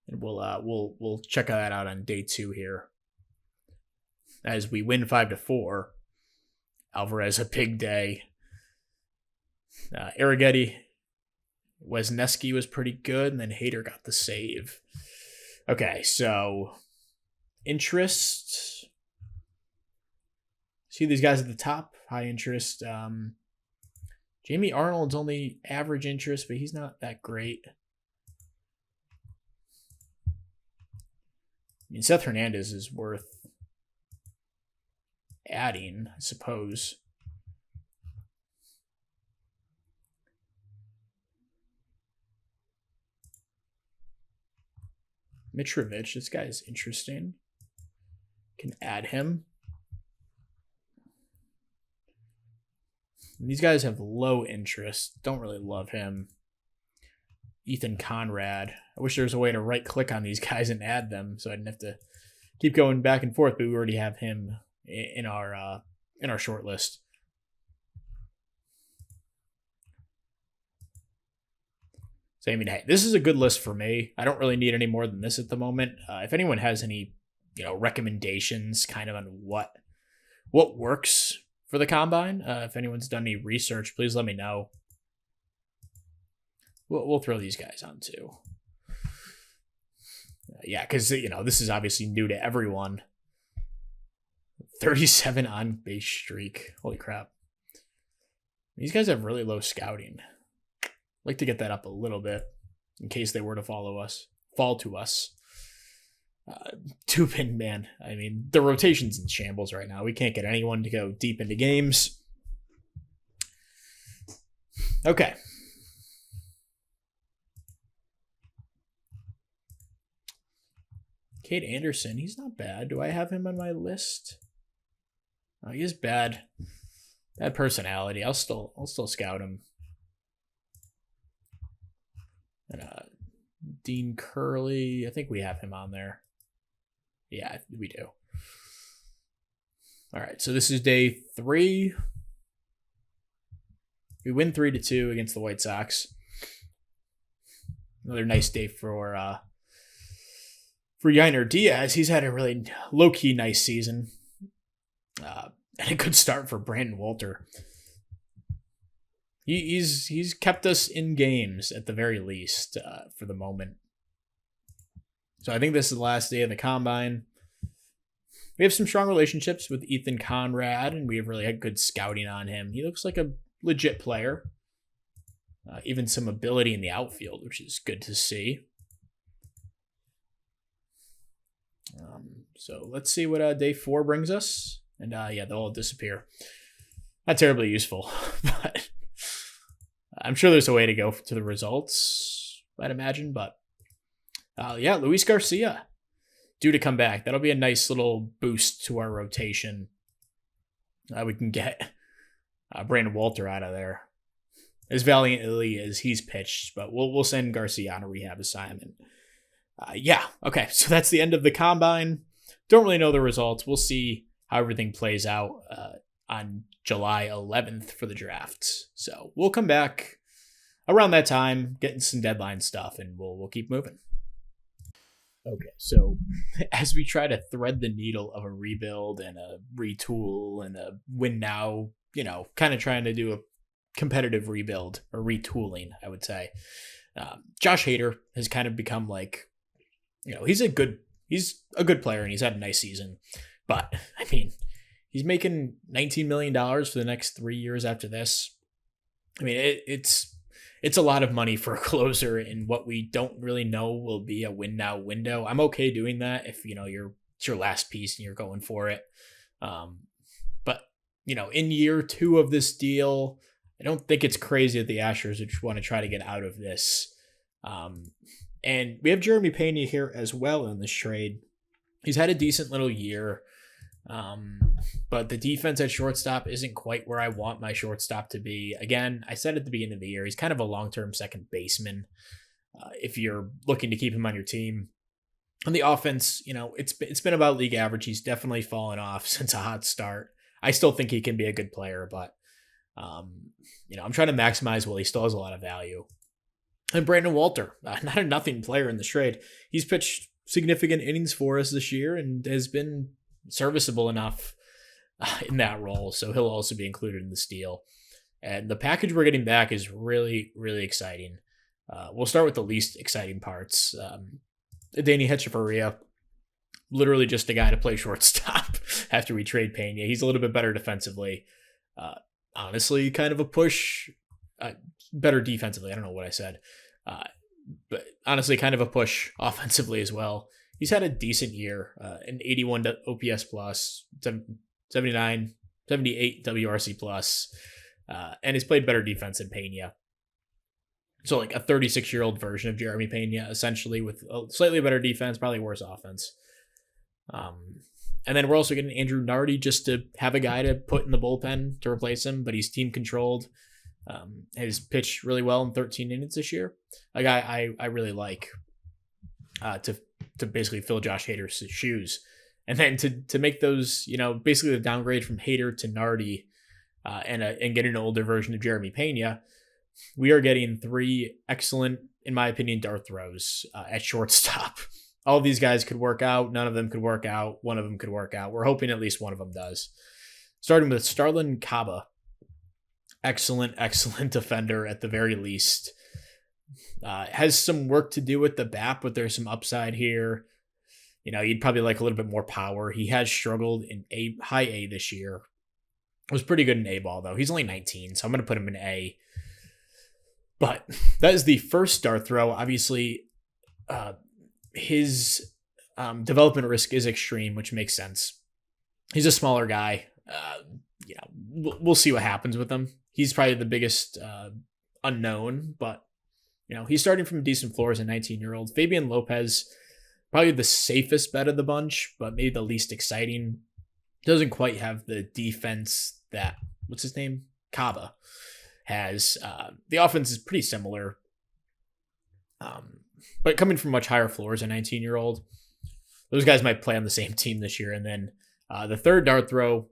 And we'll check that out on day 2 here. As we win 5-4. Alvarez a big day. Arrighetti, Wesneski was pretty good, and then Hader got the save. Okay, so interest. See these guys at the top, high interest. Jamie Arnold's only average interest, but he's not that great. I mean, Seth Hernandez is worth adding, I suppose. Mitrovic, this guy is interesting. Can add him. These guys have low interest. Don't really love him. Ethan Conrad. I wish there was a way to right click on these guys and add them so I didn't have to keep going back and forth, but we already have him in our short list. So I mean, hey, this is a good list for me. I don't really need any more than this at the moment. If anyone has any, recommendations kind of on what works for the combine, if anyone's done any research, please let me know. We'll throw these guys on too. Yeah, because this is obviously new to everyone. 37 on base streak. Holy crap. These guys have really low scouting. I'd like to get that up a little bit in case they were to fall to us. Tupin, man. I mean, the rotation's in shambles right now. We can't get anyone to go deep into games. Okay. Cade Anderson, he's not bad. Do I have him on my list? Oh, he is bad. Bad personality. I'll still scout him. And Dean Curley, I think we have him on there. Yeah, we do. All right, so this is day 3. We win 3-2 against the White Sox. Another nice day for Yainer Diaz. He's had a really low-key nice season. And a good start for Brandon Walter. He's kept us in games at the very least for the moment. So I think this is the last day of the combine. We have some strong relationships with Ethan Conrad, and we have really had good scouting on him. He looks like a legit player. Even some ability in the outfield, which is good to see. So let's see what day 4 brings us. And yeah, they'll all disappear. Not terribly useful, but I'm sure there's a way to go to the results, I'd imagine. But yeah, Luis Garcia due to come back. That'll be a nice little boost to our rotation. We can get Brandon Walter out of there as valiantly as he's pitched, but we'll send Garcia on a rehab assignment. Yeah, okay, so that's the end of the combine. Don't really know the results. We'll see how everything plays out on July 11th for the drafts. So we'll come back around that time, getting some deadline stuff, and we'll keep moving. Okay, so as we try to thread the needle of a rebuild and a retool and a win now, kind of trying to do a competitive rebuild or retooling, I would say. Josh Hader has kind of become like, he's a good player and he's had a nice season. But, I mean, he's making $19 million for the next 3 years after this. I mean, it's a lot of money for a closer in what we don't really know will be a win now window. I'm okay doing that if, it's your last piece and you're going for it. But, in year 2 of this deal, I don't think it's crazy that the Astros would want to try to get out of this And we have Jeremy Pena here as well in this trade. He's had a decent little year, but the defense at shortstop isn't quite where I want my shortstop to be. Again, I said at the beginning of the year, he's kind of a long-term second baseman. If you're looking to keep him on your team. On the offense, it's been about league average. He's definitely fallen off since a hot start. I still think he can be a good player, but I'm trying to maximize while he still has a lot of value. And Brandon Walter, not a nothing player in the trade. He's pitched significant innings for us this year and has been serviceable enough in that role, so he'll also be included in this deal. And the package we're getting back is really, really exciting. We'll start with the least exciting parts. Danny Hechavarria, literally just a guy to play shortstop after we trade Pena. He's a little bit better defensively. Honestly, kind of a push. Better defensively. I don't know what I said. But honestly, kind of a push offensively as well. He's had a decent year. An 81 OPS plus, 78 WRC plus, and he's played better defense than Pena. So like a 36-year-old version of Jeremy Pena, essentially, with a slightly better defense, probably worse offense. And then we're also getting Andrew Nardi just to have a guy to put in the bullpen to replace him, but he's team controlled. Has pitched really well in 13 innings this year. A guy I really like to basically fill Josh Hader's shoes. And then to make those, basically the downgrade from Hader to Nardi and get an older version of Jeremy Pena, we are getting 3 excellent, in my opinion, dart throws at shortstop. All of these guys could work out. None of them could work out. One of them could work out. We're hoping at least one of them does. Starting with Starlin Caba. Excellent defender at the very least. Has some work to do with the bat, but there's some upside here. You'd probably like a little bit more power. He has struggled in high A this year. Was pretty good in A ball, though. He's only 19, so I'm going to put him in A. But that is the first dart throw. Obviously, his development risk is extreme, which makes sense. He's a smaller guy. We'll see what happens with him. He's probably the biggest unknown, but he's starting from a decent floor as a 19-year-old. Fabian Lopez, probably the safest bet of the bunch, but maybe the least exciting. Doesn't quite have the defense that, what's his name? Caba has. The offense is pretty similar, but coming from much higher floors, a 19-year-old. Those guys might play on the same team this year. And then the third dart throw,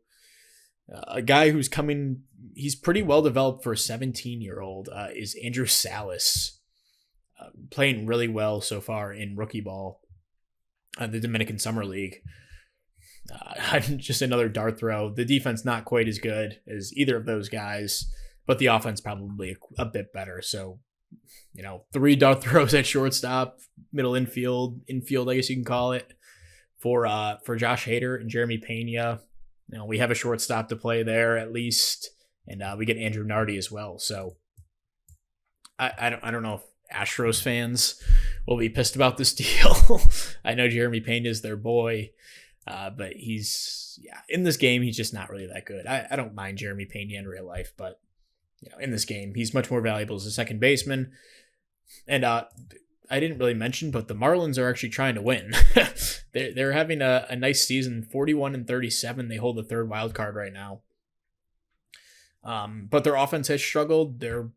a guy who's coming, he's pretty well developed for a 17-year-old, is Andrew Salas, playing really well so far in rookie ball, the Dominican Summer League. Just another dart throw. The defense not quite as good as either of those guys, but the offense probably a bit better. So, 3 dart throws at shortstop, middle infield, I guess you can call it, for Josh Hader and Jeremy Pena. We have a shortstop to play there at least, and we get Andrew Nardi as well. So I don't know if Astros fans will be pissed about this deal. I know Jeremy Pena is their boy, but he's in this game he's just not really that good. I don't mind Jeremy Pena in real life, but in this game he's much more valuable as a second baseman. And I didn't really mention, but the Marlins are actually trying to win. They're having a nice season, 41-37. They hold the third wild card right now. But their offense has struggled. Their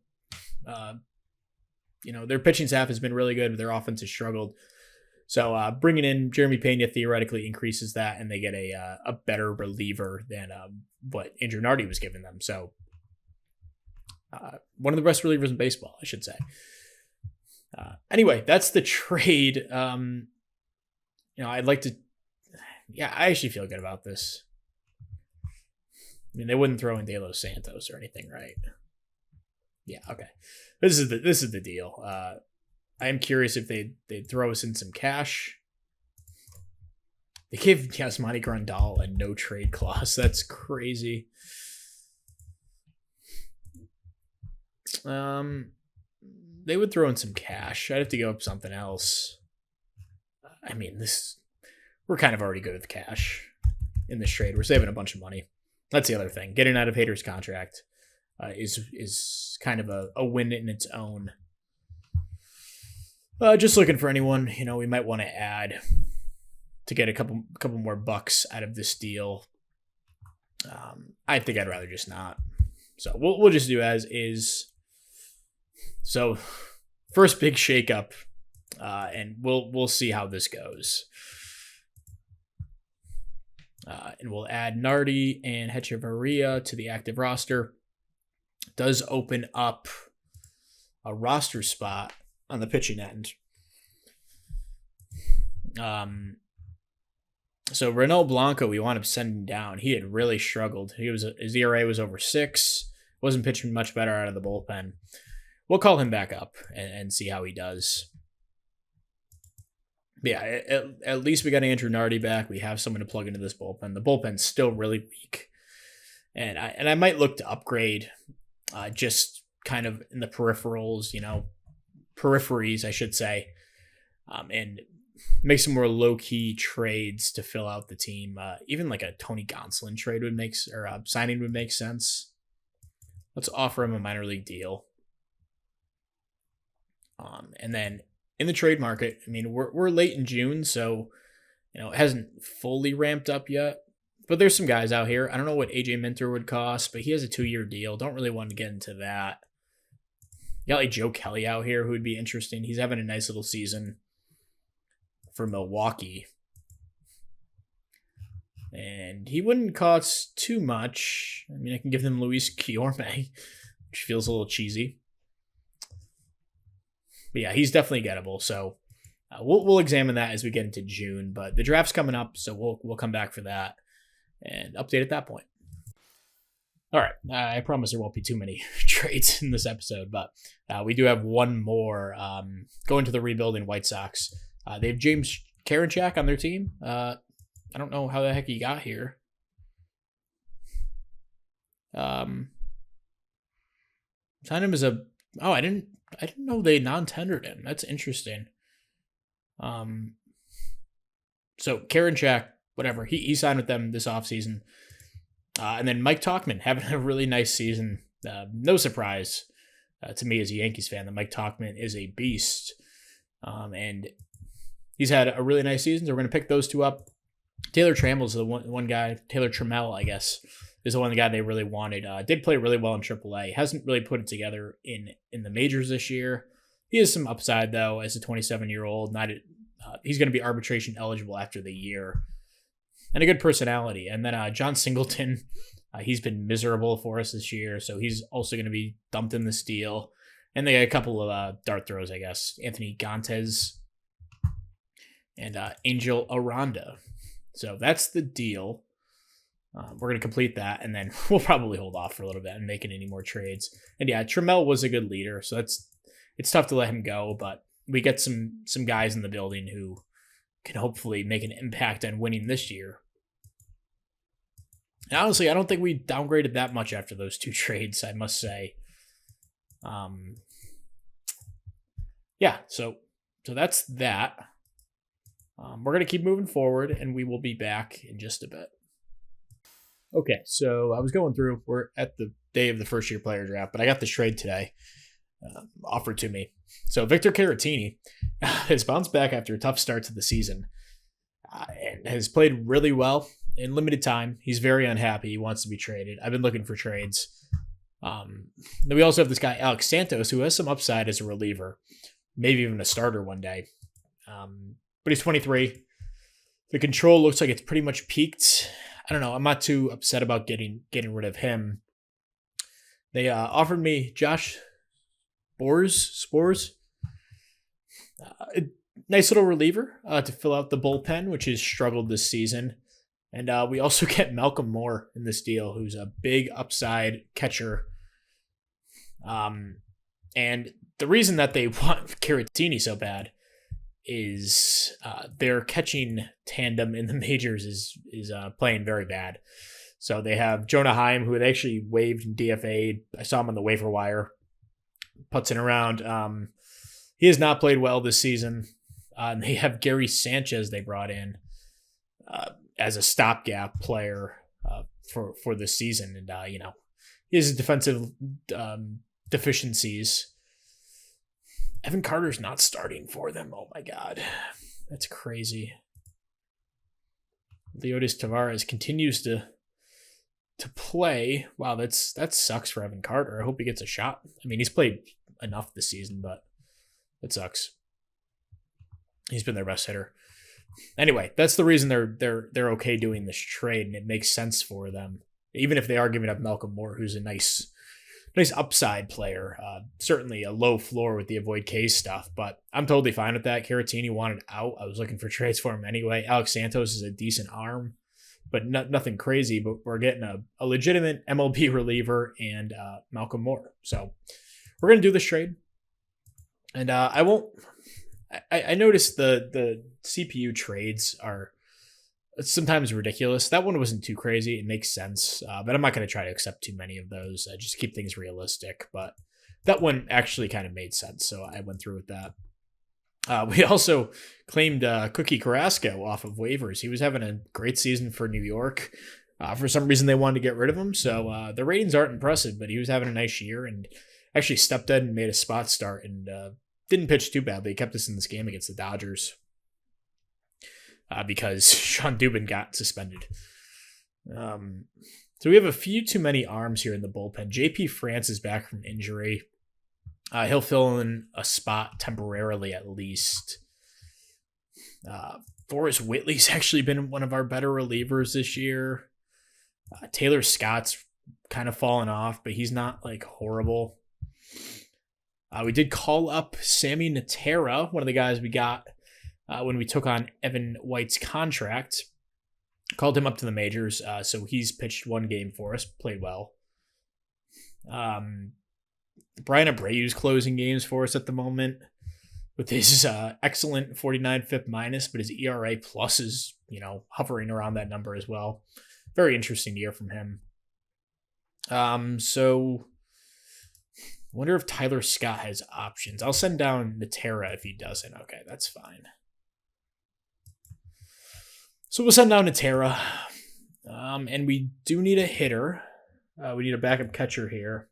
pitching staff has been really good, but their offense has struggled. So bringing in Jeremy Pena theoretically increases that, and they get a better reliever than what Andrew Nardi was giving them. So one of the best relievers in baseball, I should say. Anyway, that's the trade. I'd like to, I actually feel good about this. I mean, they wouldn't throw in De Los Santos or anything, right? Yeah, okay. This is the deal. I am curious if they'd throw us in some cash. They gave Yasmani Grandal a no trade clause. That's crazy. They would throw in some cash. I'd have to give up something else. I mean, we're kind of already good with cash in this trade. We're saving a bunch of money. That's the other thing. Getting out of Hader's contract is kind of a win in its own. Just looking for anyone, we might want to add to get a couple more bucks out of this deal. I think I'd rather just not. So we'll just do as is. So first big shakeup, and we'll see how this goes. And we'll add Nardi and Hechavarria to the active roster. Does open up a roster spot on the pitching end. So Renault Blanco, we wound up sending down. He had really struggled. His ERA was over 6. Wasn't pitching much better out of the bullpen. We'll call him back up and see how he does. But yeah, at least we got Andrew Nardi back. We have someone to plug into this bullpen. The bullpen's still really weak, and I might look to upgrade, just kind of in the peripherals, peripheries, I should say, and make some more low key trades to fill out the team. Even like a Tony Gonsolin trade signing would make sense. Let's offer him a minor league deal, and then. In the trade market, I mean, we're late in June, so it hasn't fully ramped up yet. But there's some guys out here. I don't know what AJ Minter would cost, but he has a 2-year deal. Don't really want to get into that. You got like Joe Kelly out here who would be interesting. He's having a nice little season for Milwaukee. And he wouldn't cost too much. I mean, I can give them Luis Quiorme, which feels a little cheesy. But yeah, he's definitely gettable. So we'll examine that as we get into June. But the draft's coming up, so we'll come back for that and update at that point. All right, I promise there won't be too many trades in this episode, but we do have one more going to the rebuilding White Sox. They have James Karinchak on their team. I don't know how the heck he got here. Signed him as I didn't know they non-tendered him. That's interesting. So Karinchak, whatever, he signed with them this offseason. And then Mike Tauchman having a really nice season. No surprise to me as a Yankees fan that Mike Tauchman is a beast. And he's had a really nice season. So we're going to pick those two up. Taylor Trammell is the one guy. Taylor Trammell, I guess, is the one guy they really wanted. Did play really well in AAA. Hasn't really put it together in the majors this year. He has some upside, though, as a 27-year-old. He's going to be arbitration eligible after the year. And a good personality. And then John Singleton, he's been miserable for us this year, so he's also going to be dumped in this deal. And they got a couple of dart throws, I guess. Anthony Gontes and Angel Aranda. So that's the deal. We're going to complete that, and then we'll probably hold off for a little bit and making any more trades. And yeah, Trammell was a good leader, so it's tough to let him go, but we get some guys in the building who can hopefully make an impact on winning this year. And honestly, I don't think we downgraded that much after those two trades, I must say. Yeah, so that's that. We're going to keep moving forward, and we will be back in just a bit. Okay, so I was going through, we're at the day of the first-year player draft, but I got this trade today offered to me. So Victor Caratini has bounced back after a tough start to the season and has played really well in limited time. He's very unhappy. He wants to be traded. I've been looking for trades. Then we also have this guy, Alex Santos, who has some upside as a reliever, maybe even a starter one day. But he's 23. The control looks like it's pretty much peaked. I don't know. I'm not too upset about getting rid of him. They offered me Josh Spores. A nice little reliever to fill out the bullpen, which has struggled this season. And we also get Malcolm Moore in this deal, who's a big upside catcher. And the reason that they want Caratini so bad is their catching tandem in the majors is playing very bad. So they have Jonah Heim, who they actually waived and DFA'd. I saw him on the waiver wire, putzing around. He has not played well this season. And they have Gary Sanchez they brought in as a stopgap player for this season. And, he has defensive deficiencies. Evan Carter's not starting for them. Oh my God. That's crazy. Leodis Tavares continues to play. Wow, that sucks for Evan Carter. I hope he gets a shot. I mean, he's played enough this season, but it sucks. He's been their best hitter. Anyway, that's the reason they're okay doing this trade, and it makes sense for them. Even if they are giving up Malcolm Moore, who's a nice upside player. Certainly a low floor with the avoid case stuff, but I'm totally fine with that. Caratini wanted out. I was looking for trades for him anyway. Alex Santos is a decent arm, but nothing crazy. But we're getting a legitimate MLB reliever and Malcolm Moore. So we're going to do this trade. And I noticed the CPU trades are sometimes ridiculous. That one wasn't too crazy. It makes sense, but I'm not going to try to accept too many of those. I just keep things realistic. But that one actually kind of made sense, so I went through with that. We also claimed Cookie Carrasco off of waivers. He was having a great season for New York. For some reason, they wanted to get rid of him, so the ratings aren't impressive, but he was having a nice year and actually stepped in and made a spot start and didn't pitch too badly. He kept us in this game against the Dodgers. Because Sean Dubin got suspended. So we have a few too many arms here in the bullpen. JP France is back from injury. He'll fill in a spot temporarily at least. Forrest Whitley's actually been one of our better relievers this year. Taylor Scott's kind of fallen off, but he's not like horrible. We did call up Sammy Natera, one of the guys we got when we took on Evan White's contract. Called him up to the majors, so he's pitched one game for us, played well. Brian Abreu's closing games for us at the moment with his excellent 49 FIP minus, but his ERA plus is, hovering around that number as well. Very interesting year from him. So wonder if Tyler Scott has options. I'll send down Natera if he doesn't. Okay, that's fine. So we'll send down Natera. And we do need a hitter. We need a backup catcher here.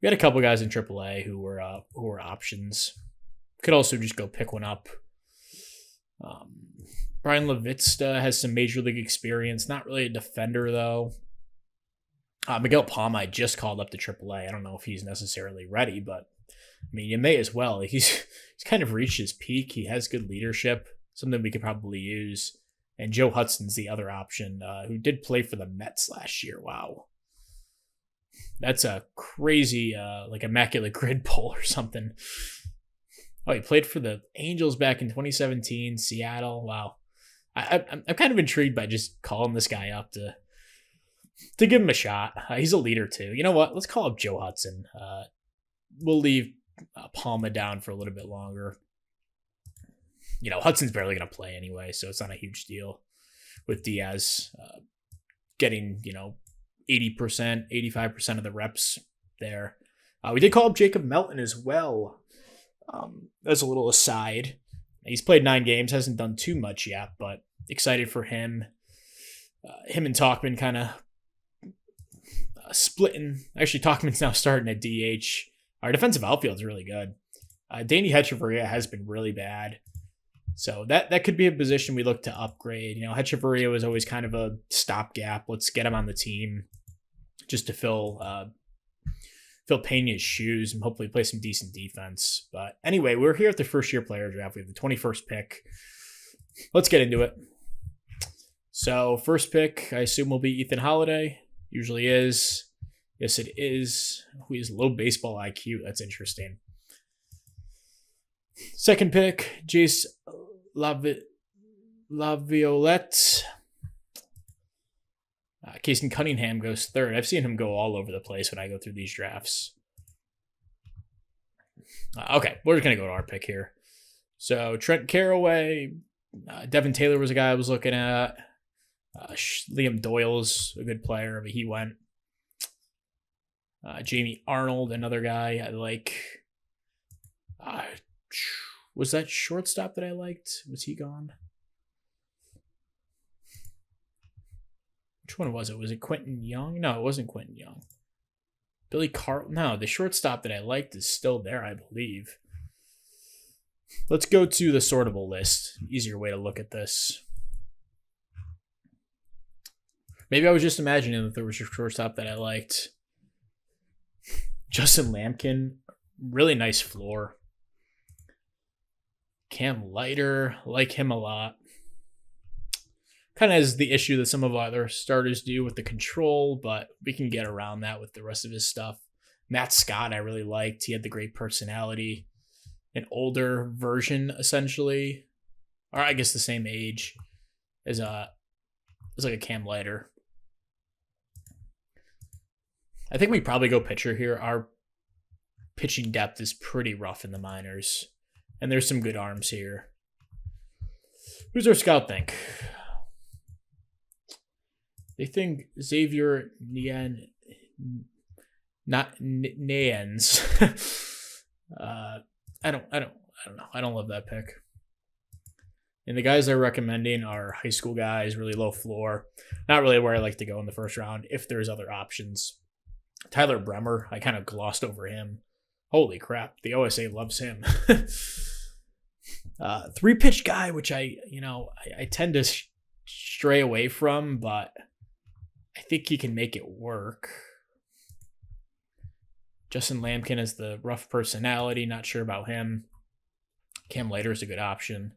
We got a couple guys in AAA who were options. Could also just go pick one up. Brian Levitsta has some major league experience. Not really a defender, though. Miguel Palma I just called up to AAA. I don't know if he's necessarily ready, but I mean, you may as well. He's kind of reached his peak. He has good leadership, something we could probably use. And Joe Hudson's the other option, who did play for the Mets last year. Wow. That's a crazy, like immaculate grid pull or something. Oh, he played for the Angels back in 2017, Seattle. Wow. I'm kind of intrigued by just calling this guy up to give him a shot. He's a leader too. You know what? Let's call up Joe Hudson. We'll leave Palma down for a little bit longer. Hudson's barely going to play anyway, so it's not a huge deal with Diaz getting, 80%, 85% of the reps there. We did call up Jacob Melton as well. As a little aside. He's played 9 games, hasn't done too much yet, but excited for him. Him and Talkman kind of splitting. Actually, Talkman's now starting at DH. Our defensive outfield is really good. Danny Hechavarria has been really bad. So that could be a position we look to upgrade. Hechavarria was always kind of a stopgap. Let's get him on the team just to fill Pena's shoes and hopefully play some decent defense. But anyway, we're here at the first year player draft. We have the 21st pick. Let's get into it. So first pick, I assume will be Ethan Holiday. Usually is. Yes, it is. Who has low baseball IQ. That's interesting. Second pick, Jace Laviolette. Casey Cunningham goes third. I've seen him go all over the place when I go through these drafts. Okay, we're just going to go to our pick here. So Trent Carraway, Devin Taylor was a guy I was looking at. Liam Doyle's a good player, but he went. Jamie Arnold, another guy I like. Was that shortstop that I liked? Was he gone? Which one was it? Was it Quentin Young? No, it wasn't Quentin Young. Billy Carl. No, the shortstop that I liked is still there, I believe. Let's go to the sortable list. Easier way to look at this. Maybe I was just imagining that there was a shortstop that I liked. Justin Lampkin, really nice floor. Cam Leiter, like him a lot. Kind of has the issue that some of our other starters do with the control, but we can get around that with the rest of his stuff. Matt Scott, I really liked. He had the great personality. An older version, essentially. Or I guess the same age as like a Cam Leiter. I think we probably go pitcher here. Our pitching depth is pretty rough in the minors. And there's some good arms here. Who's our scout think? They think Xavier Nayens. I don't know. I don't love that pick. And the guys they're recommending are high school guys, really low floor. Not really where I like to go in the first round if there's other options. Tyler Bremer, I kind of glossed over him. Holy crap, the OSA loves him. 3-pitch guy, which I tend to stray away from, but I think he can make it work. Justin Lampkin has the rough personality. Not sure about him. Cam Leiter is a good option.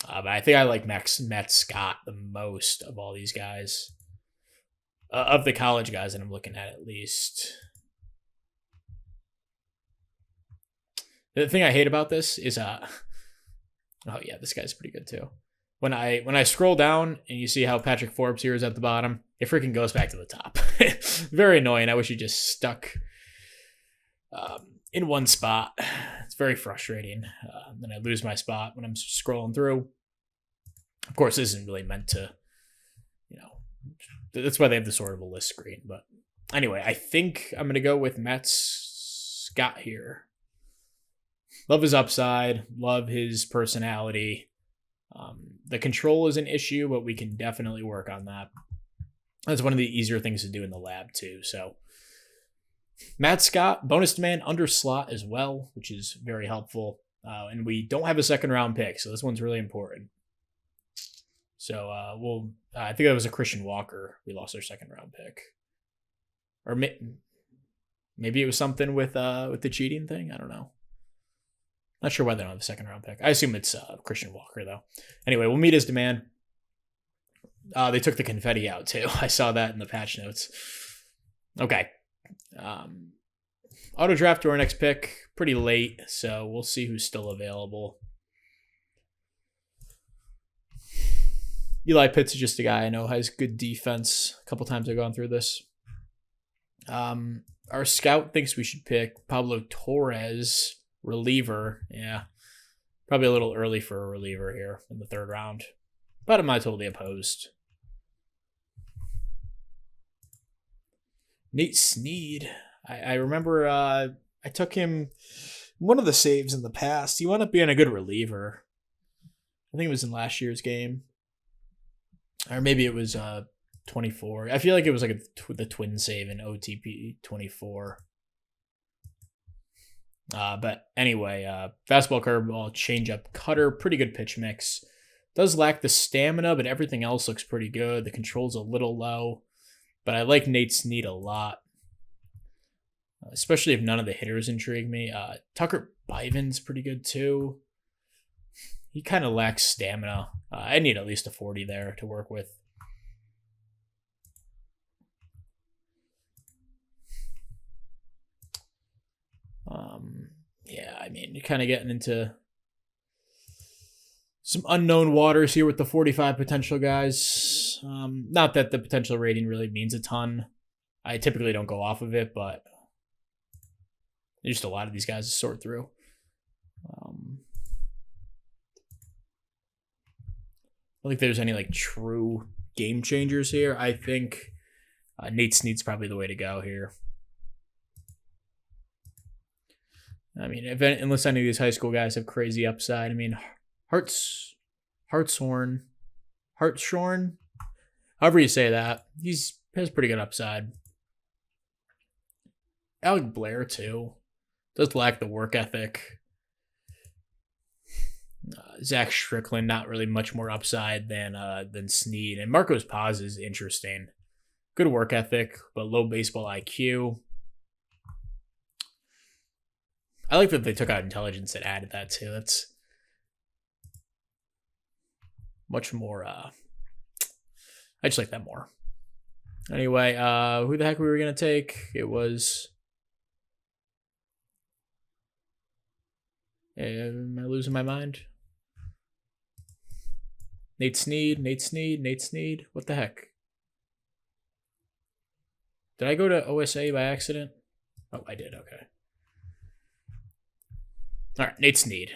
But I think I like Matt Scott the most of all these guys. Of the college guys that I'm looking at least. The thing I hate about this is oh yeah, this guy's pretty good too. When I scroll down and you see how Patrick Forbes here is at the bottom, it freaking goes back to the top. Very annoying. I wish he just stuck in one spot. It's very frustrating. Then I lose my spot when I'm scrolling through. Of course, this isn't really meant to, that's why they have the sortable list screen. But anyway, I think I'm going to go with Matt Scott here. Love his upside. Love his personality. The control is an issue, but we can definitely work on that. That's one of the easier things to do in the lab too. So Matt Scott, bonus demand under slot as well, which is very helpful. And we don't have a second round pick, so this one's really important. So I think that was a Christian Walker. We lost our second round pick, or maybe it was something with the cheating thing. I don't know. Not sure why they don't have a second round pick. I assume it's Christian Walker though. Anyway, we'll meet his demand. They took the confetti out too. I saw that in the patch notes. Okay. Auto draft to our next pick. Pretty late, so we'll see who's still available. Eli Pitts is just a guy I know has good defense. A couple times I've gone through this. Our scout thinks we should pick Pablo Torres, reliever. Yeah, probably a little early for a reliever here in the third round, but I'm not totally opposed. Nate Snead. I remember I took him one of the saves in the past. He wound up being a good reliever. I think it was in last year's game. Or maybe it was 24. I feel like it was like the twin save in OOTP 24. But anyway, fastball, curveball, changeup, cutter, pretty good pitch mix. Does lack the stamina, but everything else looks pretty good. The control's a little low, but I like Nate Snead a lot, especially if none of the hitters intrigue me. Tucker Biven's pretty good too. He kind of lacks stamina. I need at least a 40 there to work with. Yeah, I mean, you're kind of getting into some unknown waters here with the 45 potential guys. Not that the potential rating really means a ton. I typically don't go off of it, but there's just a lot of these guys to sort through. I don't think there's any like true game changers here. I think Nate Snead's probably the way to go here. I mean, unless any of these high school guys have crazy upside. I mean, Hartshorn, however you say that, has pretty good upside. Alec Blair too does lack the work ethic. Zach Strickland, not really much more upside than Snead. And Marcos Paz is interesting. Good work ethic, but low baseball IQ. I like that they took out intelligence and added that too. That's much more. I just like that more. Anyway, who the heck were we gonna take? It was. Am I losing my mind? Nate Snead. What the heck? Did I go to OSA by accident? Oh, I did. Okay. All right, Nate Snead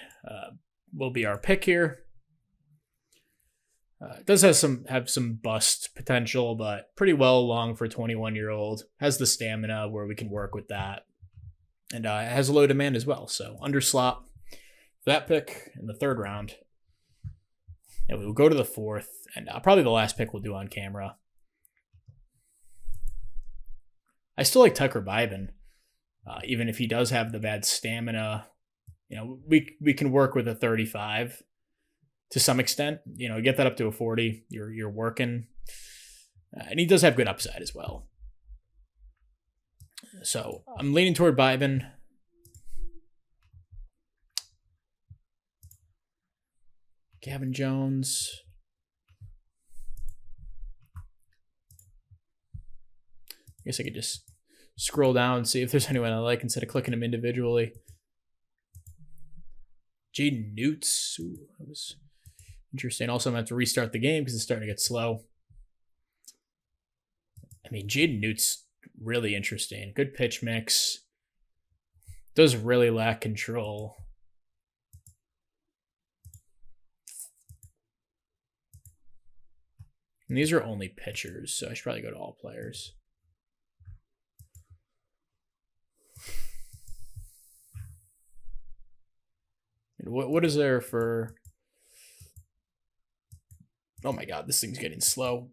will be our pick here. It does have some bust potential, but pretty well along for a 21-year-old. Has the stamina where we can work with that, and it has a low demand as well. So under slot for that pick in the 3rd round, and we will go to the 4th, and probably the last pick we'll do on camera. I still like Tucker Bybin, even if he does have the bad stamina. We can work with a 35 to some extent. Get that up to a 40. You're working, and he does have good upside as well. So I'm leaning toward Bybin. Gavin Jones. I guess I could just scroll down and see if there's anyone I like instead of clicking them individually. Jaden Newts. Ooh, that was interesting. Also, I'm going to have to restart the game because it's starting to get slow. I mean, Jaden Newts, really interesting. Good pitch mix. Does really lack control. And these are only pitchers, so I should probably go to all players. What is there for... Oh my god, this thing's getting slow.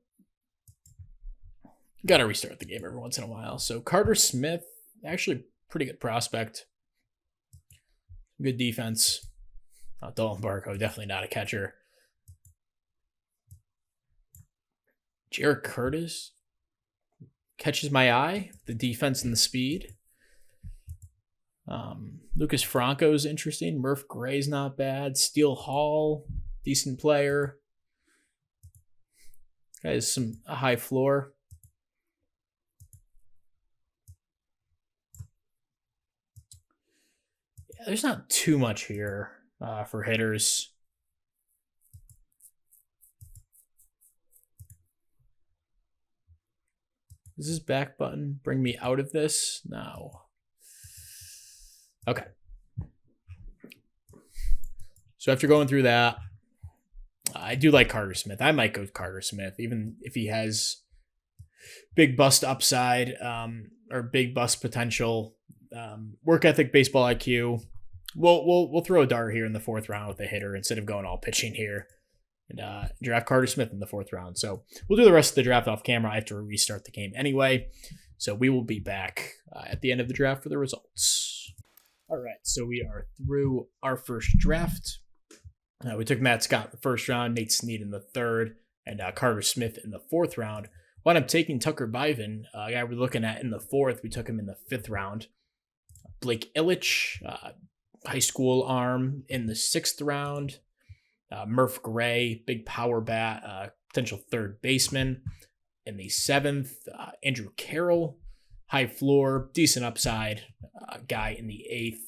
Gotta restart the game every once in a while. So Carter Smith, actually pretty good prospect. Good defense. Dolan Barco, definitely not a catcher. Jared Curtis catches my eye. The defense and the speed. Lucas Franco's interesting. Murph Gray's not bad. Steele Hall, decent player. Guy has a high floor. Yeah, there's not too much here for hitters. Does this back button bring me out of this? No. Okay. So after going through that, I do like Carter Smith. I might go with Carter Smith, even if he has big bust upside or big bust potential. Work ethic, baseball IQ. We'll throw a dart here in the 4th round with a hitter instead of going all pitching here, and draft Carter Smith in the 4th round. So we'll do the rest of the draft off camera. I have to restart the game anyway. So we will be back at the end of the draft for the results. All right, so we are through our first draft. We took Matt Scott in the 1st round, Nate Snead in the 3rd, and Carter Smith in the 4th round. Wound up taking Tucker Bybin, a guy we're looking at in the 4th. We took him in the 5th round. Blake Illich, high school arm in the 6th round. Murph Gray, big power bat, potential 3rd baseman in the 7th. Andrew Carroll, high floor, decent upside guy in the 8th.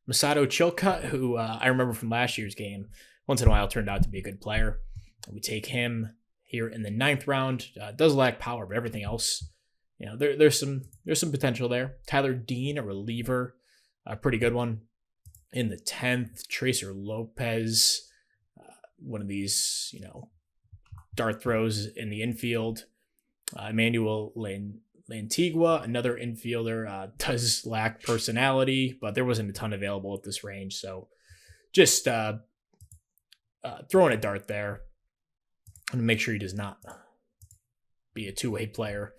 Masato Chilcutt, who I remember from last year's game, once in a while turned out to be a good player. We take him here in the 9th round. Does lack power, but everything else, there's some potential there. Tyler Dean, a reliever, a pretty good one. In the 10th, Tracer Lopez, one of these, dart throws in the infield. Emmanuel Lantigua, another infielder, does lack personality, but there wasn't a ton available at this range. So just throwing a dart there and make sure he does not be a two-way player.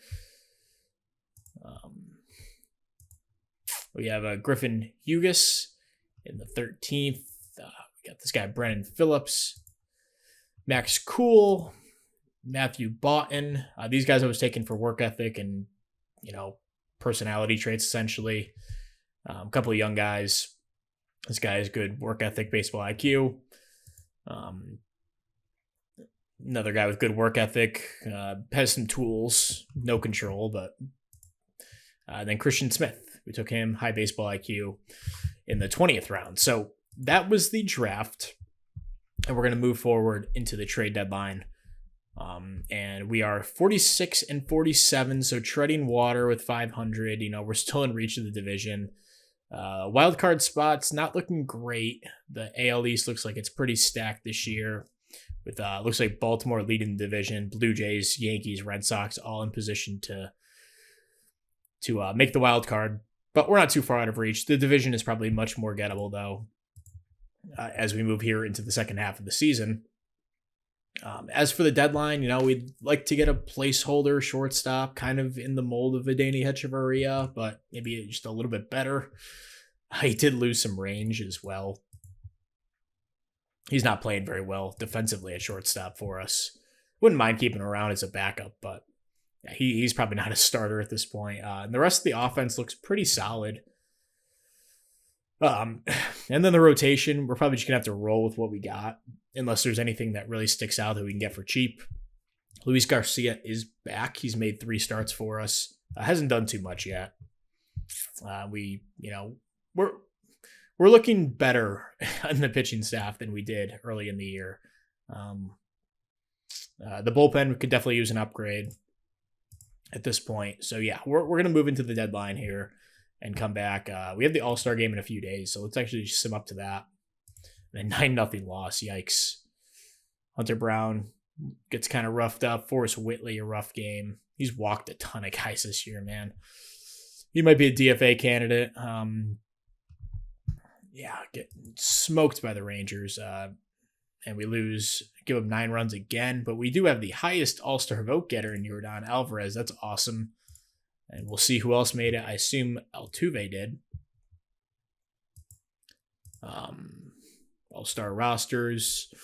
We have Griffin Hughes in the 13th. We got this guy, Brennan Phillips, Max Cool, Matthew Boughton. These guys I was taking for work ethic and, personality traits, essentially. A couple of young guys. This guy has good work ethic, baseball IQ. Another guy with good work ethic, has some tools, no control, but then Christian Smith. We took him, high baseball IQ, in the 20th round. So that was the draft, and we're going to move forward into the trade deadline. And we are 46 and 47, so treading water with 500. We're still in reach of the division. Wild card spots not looking great. The AL East looks like it's pretty stacked this year. With looks like Baltimore leading the division, Blue Jays, Yankees, Red Sox all in position to make the wild card. But we're not too far out of reach. The division is probably much more gettable though, as we move here into the second half of the season. As for the deadline, we'd like to get a placeholder shortstop, kind of in the mold of Adeiny Hechavarria, but maybe just a little bit better. He did lose some range as well. He's not playing very well defensively at shortstop for us. Wouldn't mind keeping him around as a backup, but he's probably not a starter at this point. And the rest of the offense looks pretty solid. And then the rotation, we're probably just going to have to roll with what we got, unless there's anything that really sticks out that we can get for cheap. Luis Garcia is back. He's made 3 starts for us. Hasn't done too much yet. We're looking better on the pitching staff than we did early in the year. The bullpen could definitely use an upgrade at this point. So yeah, we're going to move into the deadline here and come back. We have the All-Star game in a few days, so let's actually just sim up to that. And 9-0 loss. Yikes. Hunter Brown gets kind of roughed up. Forrest Whitley, a rough game. He's walked a ton of guys this year, man. He might be a DFA candidate. Get smoked by the Rangers. And we give up 9 runs again. But we do have the highest All-Star vote getter in Yordan Alvarez. That's awesome. And we'll see who else made it. I assume Altuve did. All-Star rosters.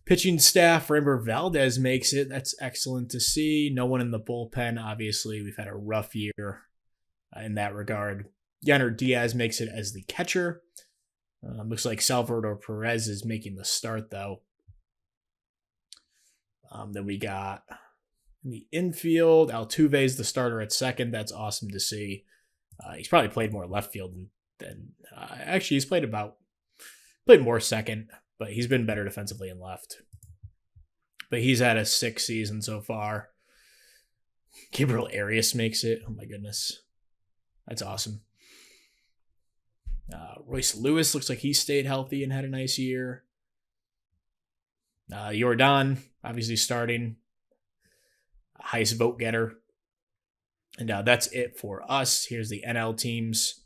Pitching staff, Framber Valdez makes it. That's excellent to see. No one in the bullpen. Obviously, we've had a rough year in that regard. Yanner Diaz makes it as the catcher. Looks like Salvador Perez is making the start, though. Then we got in the infield, Altuve's the starter at second. That's awesome to see. He's probably played more left field than actually he's played more second, but he's been better defensively in left. But he's had a 6 season so far. Gabriel Arias makes it. Oh my goodness. That's awesome. Royce Lewis looks like he stayed healthy and had a nice year. Yordan, obviously starting. Highest vote getter. And that's it for us. Here's the NL teams.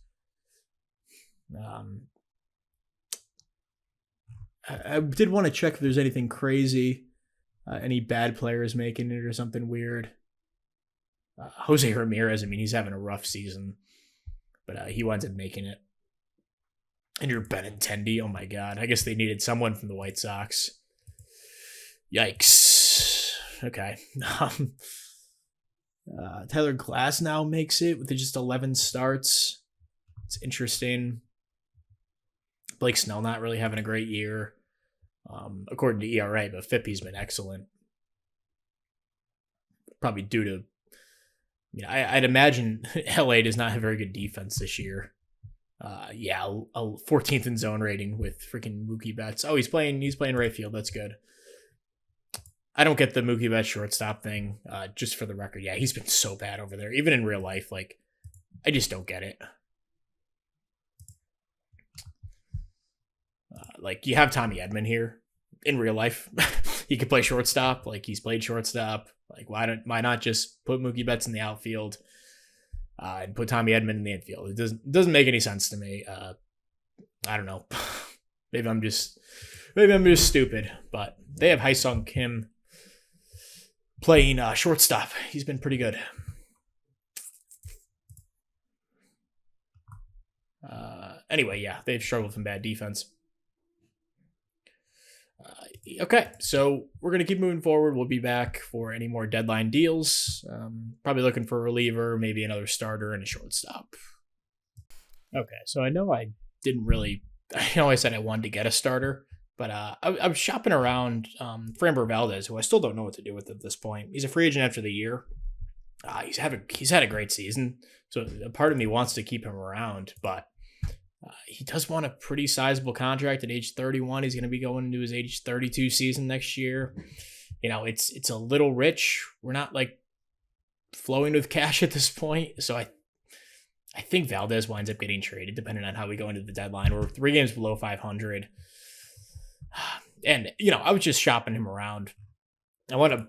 I did want to check if there's anything crazy. Any bad players making it or something weird. Jose Ramirez, he's having a rough season. But he winds up making it. And you're Benintendi. Oh my God. I guess they needed someone from the White Sox. Yikes. Okay. Tyler Glasnow makes it with just 11 starts. It's interesting. Blake Snell not really having a great year, according to ERA, but FIP's been excellent. Probably due to, I'd imagine LA does not have very good defense this year. A 14th in zone rating with freaking Mookie Betts. Oh, he's playing right field. That's good. I don't get the Mookie Betts shortstop thing. Just for the record, yeah, he's been so bad over there, even in real life. I just don't get it. You have Tommy Edman here in real life. He could play shortstop. He's played shortstop. Why not just put Mookie Betts in the outfield and put Tommy Edman in the infield? It doesn't make any sense to me. I don't know. Maybe I'm just stupid. But they have Hyesung Kim playing shortstop. He's been pretty good. Anyway, yeah, they've struggled from bad defense. Okay, so we're going to keep moving forward. We'll be back for any more deadline deals. Probably looking for a reliever, maybe another starter and a shortstop. Okay, so I know I didn't really, I know I said I wanted to get a starter, but I was shopping around Framber Valdez, who I still don't know what to do with at this point. He's a free agent after the year. He's had a great season, so a part of me wants to keep him around, but he does want a pretty sizable contract at age 31. He's going to be going into his age 32 season next year. It's a little rich. We're not like flowing with cash at this point, so I think Valdez winds up getting traded depending on how we go into the deadline. We're 3 games below 500. And, I was just shopping him around. I want to,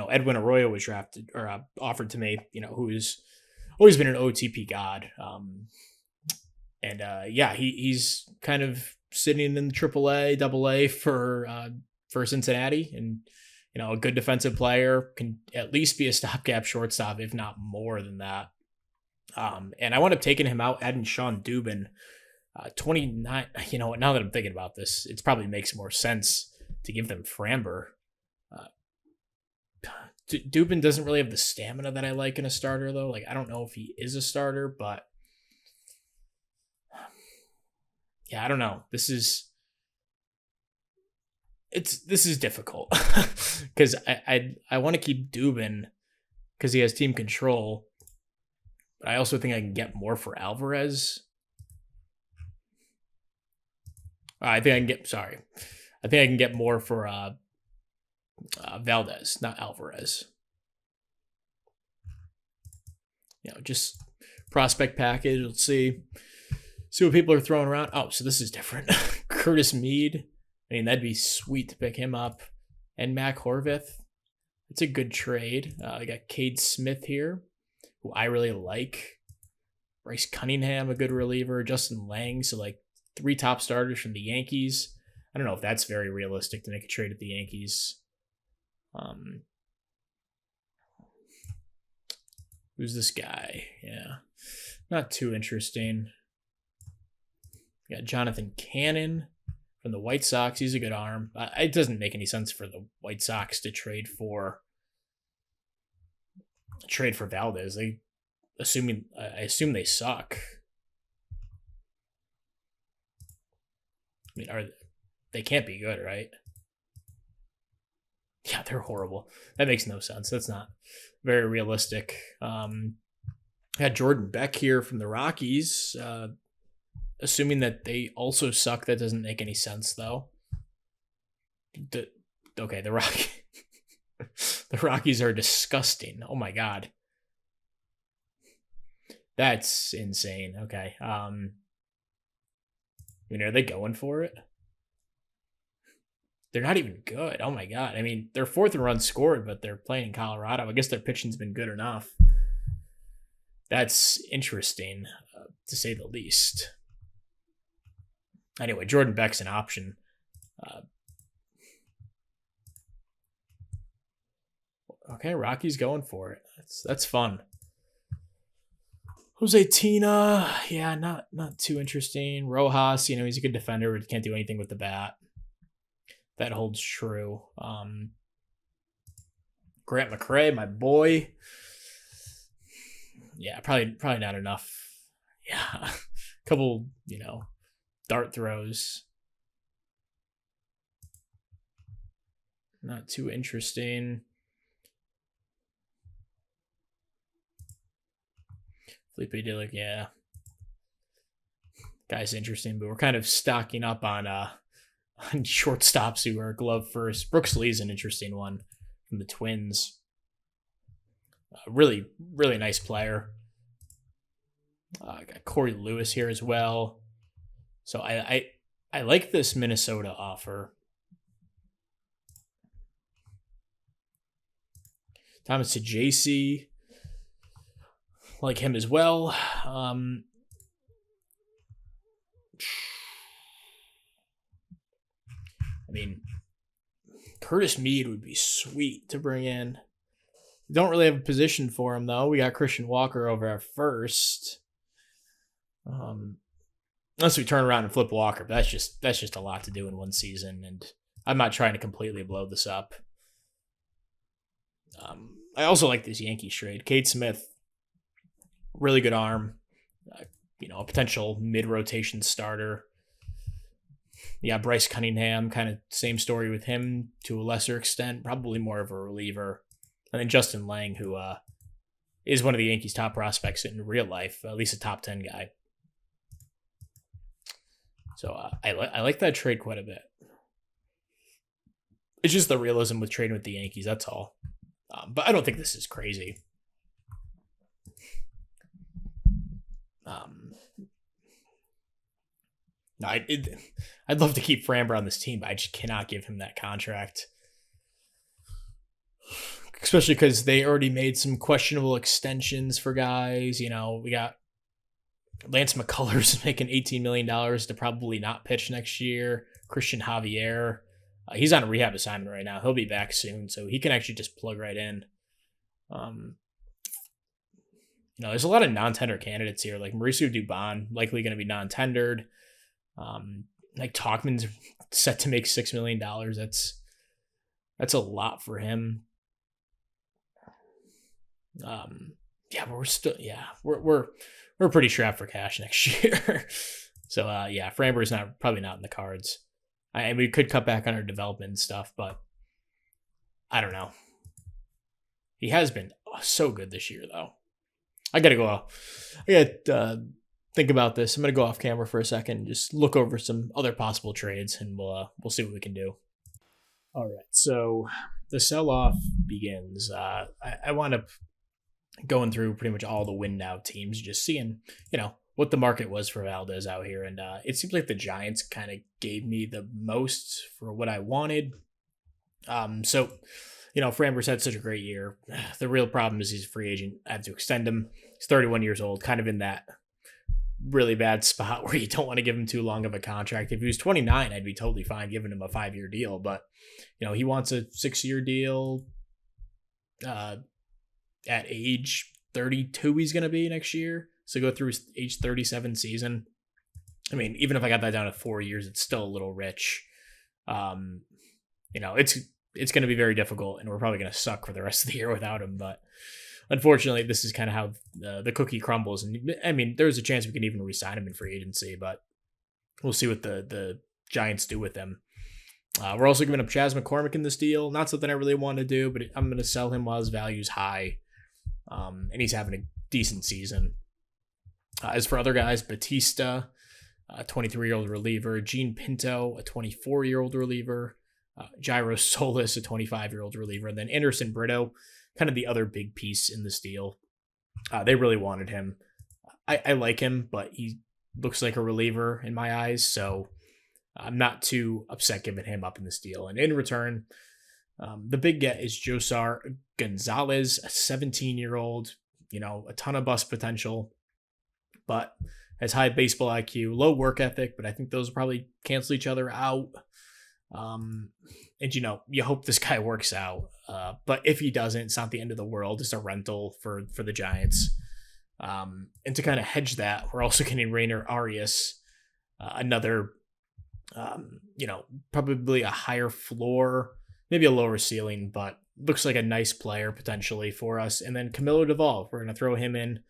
Edwin Arroyo was drafted or offered to me, who's always been an OTP god. He's kind of sitting in the AAA, AA for Cincinnati, and a good defensive player, can at least be a stopgap shortstop, if not more than that. And I wound up taking him out, adding Sean Dubin, 29. You know what? Now that I'm thinking about this, it probably makes more sense to give them Framber. Dubin doesn't really have the stamina that I like in a starter, though. Like, I don't know if he is a starter, but yeah, I don't know. This is difficult because I want to keep Dubin because he has team control, but I also think I can get more for Alvarez. I think I can get more for Valdez, not Alvarez. Just prospect package. Let's see what people are throwing around. Oh, so this is different. Curtis Mead. I mean, that'd be sweet to pick him up. And Mac Horvath. It's a good trade. I got Cade Smith here, who I really like. Bryce Cunningham, a good reliever. Justin Lang, so like 3 top starters from the Yankees. I don't know if that's very realistic to make a trade at the Yankees. Who's this guy? Yeah, not too interesting. We got Jonathan Cannon from the White Sox. He's a good arm. It doesn't make any sense for the White Sox to trade for Valdez. I assume they suck. I mean, they can't be good, right? Yeah, they're horrible. That makes no sense. That's not very realistic. Had Jordan Beck here from the Rockies. Assuming that they also suck, that doesn't make any sense, though. The Rockies are disgusting. Oh my god, that's insane. Okay, are they going for it? They're not even good. Oh my god. I mean, they're 4th in runs scored, but they're playing in Colorado. I guess their pitching's been good enough. That's interesting, to say the least. Anyway, Jordan Beck's an option. Okay, Rocky's going for it. That's fun. Jose Tina, yeah, not too interesting. Rojas, he's a good defender, but can't do anything with the bat. That holds true. Grant McCray, my boy. Yeah, probably not enough. Yeah, a couple, dart throws. Not too interesting. Felipe Dilick, yeah. Guy's interesting, but we're kind of stocking up on shortstops who are glove first. Brooks Lee's an interesting one from the Twins. Really, really nice player. I got Corey Lewis here as well. So I like this Minnesota offer. Thomas Sajaci, like him as well. I mean, Curtis Mead would be sweet to bring in. We don't really have a position for him, though. We got Christian Walker over at first. Unless we turn around and flip Walker, but that's just a lot to do in one season, and I'm not trying to completely blow this up. I also like this Yankees trade. Cade Smith, really good arm, a potential mid-rotation starter. Yeah, Bryce Cunningham, kind of same story with him to a lesser extent, probably more of a reliever. And then Justin Lang, who is one of the Yankees' top prospects in real life, at least a top 10 guy. So I like that trade quite a bit. It's just the realism with trading with the Yankees, that's all. But I don't think this is crazy. No, I'd love to keep Framber on this team, but I just cannot give him that contract. Especially because they already made some questionable extensions for guys. We got Lance McCullers making $18 million to probably not pitch next year. Christian Javier, he's on a rehab assignment right now. He'll be back soon, so he can actually just plug right in. There's a lot of non-tender candidates here, like Mauricio Dubon, likely going to be non-tendered. Like Talkman's set to make $6 million. That's a lot for him. But we're pretty strapped for cash next year. So Framber is probably not in the cards. And we could cut back on our development and stuff, but I don't know. He has been so good this year, though. I gotta think about this. I'm gonna go off camera for a second and just look over some other possible trades, and we'll see what we can do. All right, so the sell-off begins. I wound up going through pretty much all the win now teams, just seeing what the market was for Valdez out here, and it seems like the Giants kind of gave me the most for what I wanted. Framber's had such a great year. The real problem is he's a free agent. I have to extend him. He's 31 years old, kind of in that really bad spot where you don't want to give him too long of a contract. If he was 29, I'd be totally fine giving him a 5-year deal. But, he wants a 6-year deal at age 32 he's going to be next year. So go through his age 37 season. I mean, even if I got that down to 4 years, it's still a little rich. It's going to be very difficult, and we're probably going to suck for the rest of the year without him. But unfortunately, this is kind of how the cookie crumbles. And I mean, there's a chance we can even re-sign him in free agency, but we'll see what the Giants do with him. We're also giving up Chas McCormick in this deal. Not something I really want to do, but I'm going to sell him while his value's high, and he's having a decent season. As for other guys, Batista, a 23-year-old reliever, Gene Pinto, a 24-year-old reliever, Jairo Solis, a 25-year-old reliever, and then Anderson Brito, kind of the other big piece in this deal. They really wanted him. I like him, but he looks like a reliever in my eyes, so I'm not too upset giving him up in this deal. And in return, the big get is Josar Gonzalez, a 17-year-old, a ton of bust potential, but has high baseball IQ, low work ethic, but I think those will probably cancel each other out. And you hope this guy works out. But if he doesn't, it's not the end of the world. It's a rental for the Giants. And to kind of hedge that, we're also getting Rainer Arias, another, probably a higher floor, maybe a lower ceiling, but looks like a nice player potentially for us. And then Camilo Duvall, we're going to throw him in.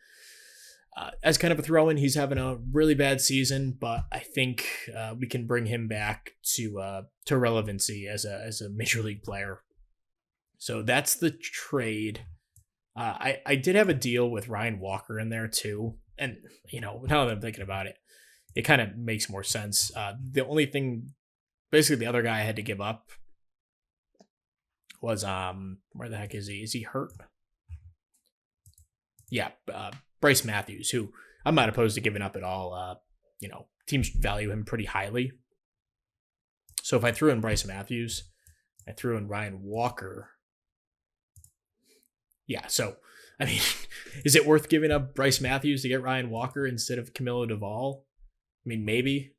As kind of a throw-in, he's having a really bad season, but I think we can bring him back to relevancy as a major league player. So that's the trade. I did have a deal with Ryan Walker in there too, and now that I'm thinking about it, it kind of makes more sense. The only thing, basically, the other guy I had to give up was where the heck is he? Is he hurt? Yeah. Bryce Matthews, who I'm not opposed to giving up at all. Teams value him pretty highly. So if I threw in Bryce Matthews, I threw in Ryan Walker. Yeah, so, I mean, is it worth giving up Bryce Matthews to get Ryan Walker instead of Camilo Duvall? I mean, maybe.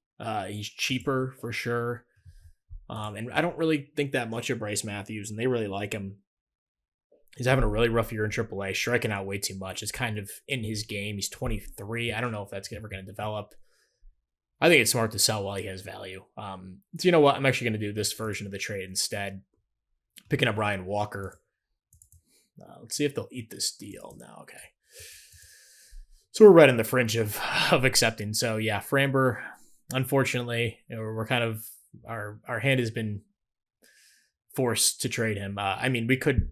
He's cheaper for sure. And I don't really think that much of Bryce Matthews, and they really like him. He's having a really rough year in AAA, striking out way too much. It's kind of in his game. He's 23. I don't know if that's ever going to develop. I think it's smart to sell while he has value. So you know what? I'm actually going to do this version of the trade instead, picking up Ryan Walker. Let's see if they'll eat this deal. No, okay. So we're right on the fringe of accepting. So yeah, Framber, unfortunately, we're kind of our hand has been forced to trade him. I mean, we could,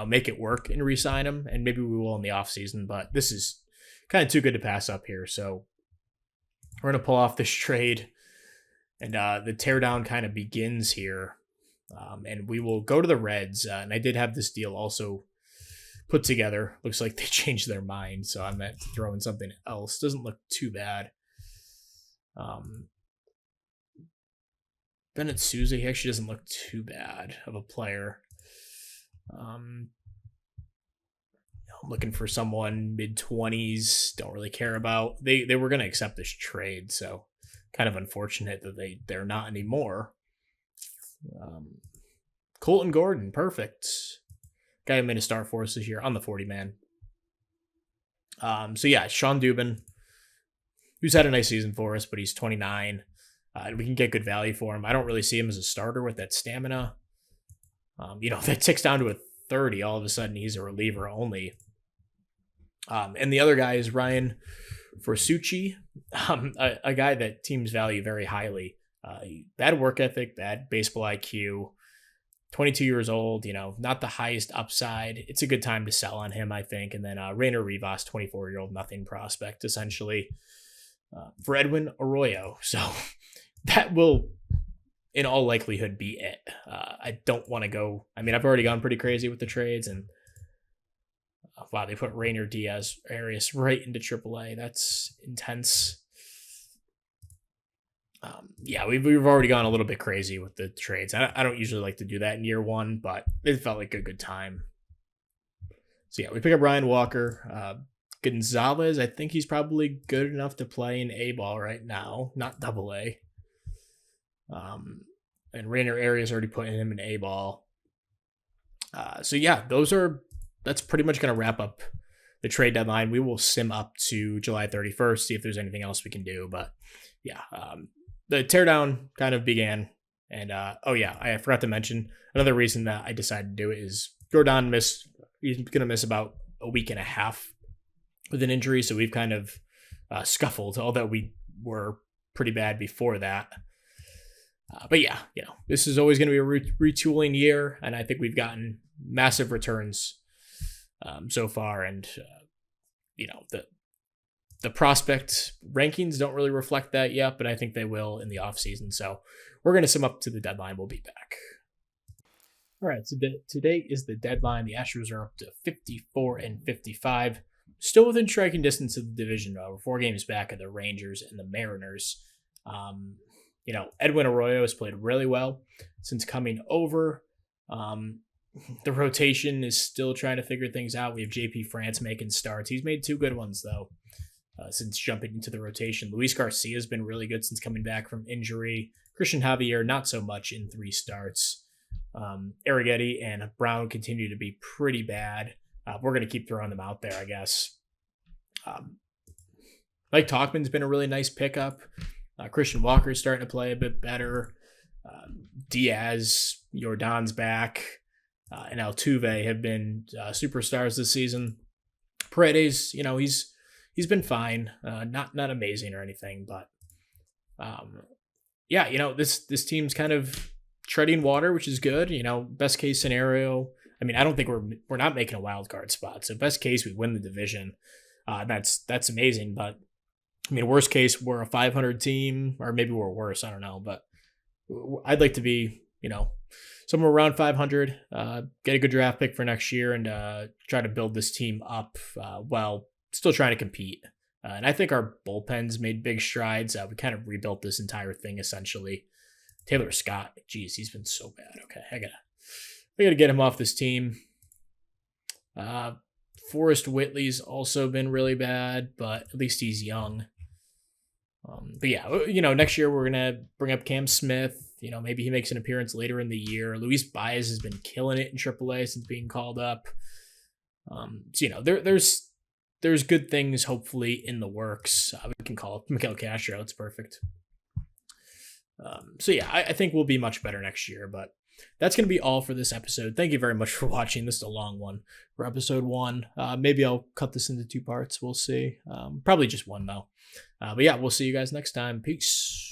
make it work and re-sign him, and maybe we will in the offseason, but this is kind of too good to pass up here. So we're going to pull off this trade, and the teardown kind of begins here. And we will go to the Reds. And I did have this deal also put together. Looks like they changed their mind, so I meant to throw in something else. Doesn't look too bad. Bennett Sousa, he actually doesn't look too bad of a player. I'm looking for someone mid-20s, don't really care about. They were going to accept this trade, so kind of unfortunate that they're not anymore. Colton Gordon, perfect. Guy who made a start for us this year on the 40-man. So yeah, Sean Dubin, who's had a nice season for us, but he's 29. We can get good value for him. I don't really see him as a starter with that stamina. That ticks down to a 30. All of a sudden, he's a reliever only. And the other guy is Ryan Forsucci, a guy that teams value very highly. Bad work ethic, bad baseball IQ, 22 years old, not the highest upside. It's a good time to sell on him, I think. And then Rainer Rivas, 24-year-old nothing prospect, essentially, for Edwin Arroyo. So that will, in all likelihood, be it. I don't want to go. I mean, I've already gone pretty crazy with the trades, and wow, they put Rainer Diaz Arias right into AAA. That's intense. We've already gone a little bit crazy with the trades. I don't usually like to do that in year one, but it felt like a good time. So yeah, we pick up Ryan Walker. Gonzalez, I think he's probably good enough to play in A-ball right now, not AA. And Rainer Arias already putting him in A-ball. So yeah, that's pretty much going to wrap up the trade deadline. We will sim up to July 31st, see if there's anything else we can do. But yeah, the teardown kind of began. And I forgot to mention another reason that I decided to do it is Jordan he's going to miss about a week and a half with an injury. So we've kind of scuffled, although we were pretty bad before that. But yeah, this is always going to be a retooling year. And I think we've gotten massive returns so far. And, the prospect rankings don't really reflect that yet, but I think they will in the offseason. So we're going to sum up to the deadline. We'll be back. All right, so today is the deadline. The Astros are up to 54-55, still within striking distance of the division. We're 4 games back of the Rangers and the Mariners. Edwin Arroyo has played really well since coming over. The rotation is still trying to figure things out. We have JP France making starts. He's made 2 good ones, though, since jumping into the rotation. Luis Garcia has been really good since coming back from injury. Christian Javier, not so much in 3 starts. Arrighetti and Brown continue to be pretty bad. We're going to keep throwing them out there, I guess. Mike Tauchman's been a really nice pickup. Christian Walker's starting to play a bit better. Diaz, Jordan's back, and Altuve have been superstars this season. Paredes, he's been fine, not amazing or anything, but this team's kind of treading water, which is good. Best case scenario. I mean, I don't think we're not making a wild card spot. So best case, we win the division. That's amazing, but I mean, worst case, we're a 500 team, or maybe we're worse. I don't know, but I'd like to be, somewhere around 500, get a good draft pick for next year, and try to build this team up while still trying to compete. And I think our bullpen's made big strides. We kind of rebuilt this entire thing, essentially. Taylor Scott, geez, he's been so bad. Okay, I gotta get him off this team. Forrest Whitley's also been really bad, but at least he's young. But yeah, next year we're going to bring up Cam Smith. Maybe he makes an appearance later in the year. Luis Baez has been killing it in AAA since being called up. There's good things hopefully in the works. We can call up Miguel Castro. It's perfect. So yeah, I think we'll be much better next year, but that's going to be all for this episode. Thank you very much for watching. This is a long one for episode 1. Maybe I'll cut this into 2 parts. We'll see. Probably just 1 though. But yeah, we'll see you guys next time. Peace.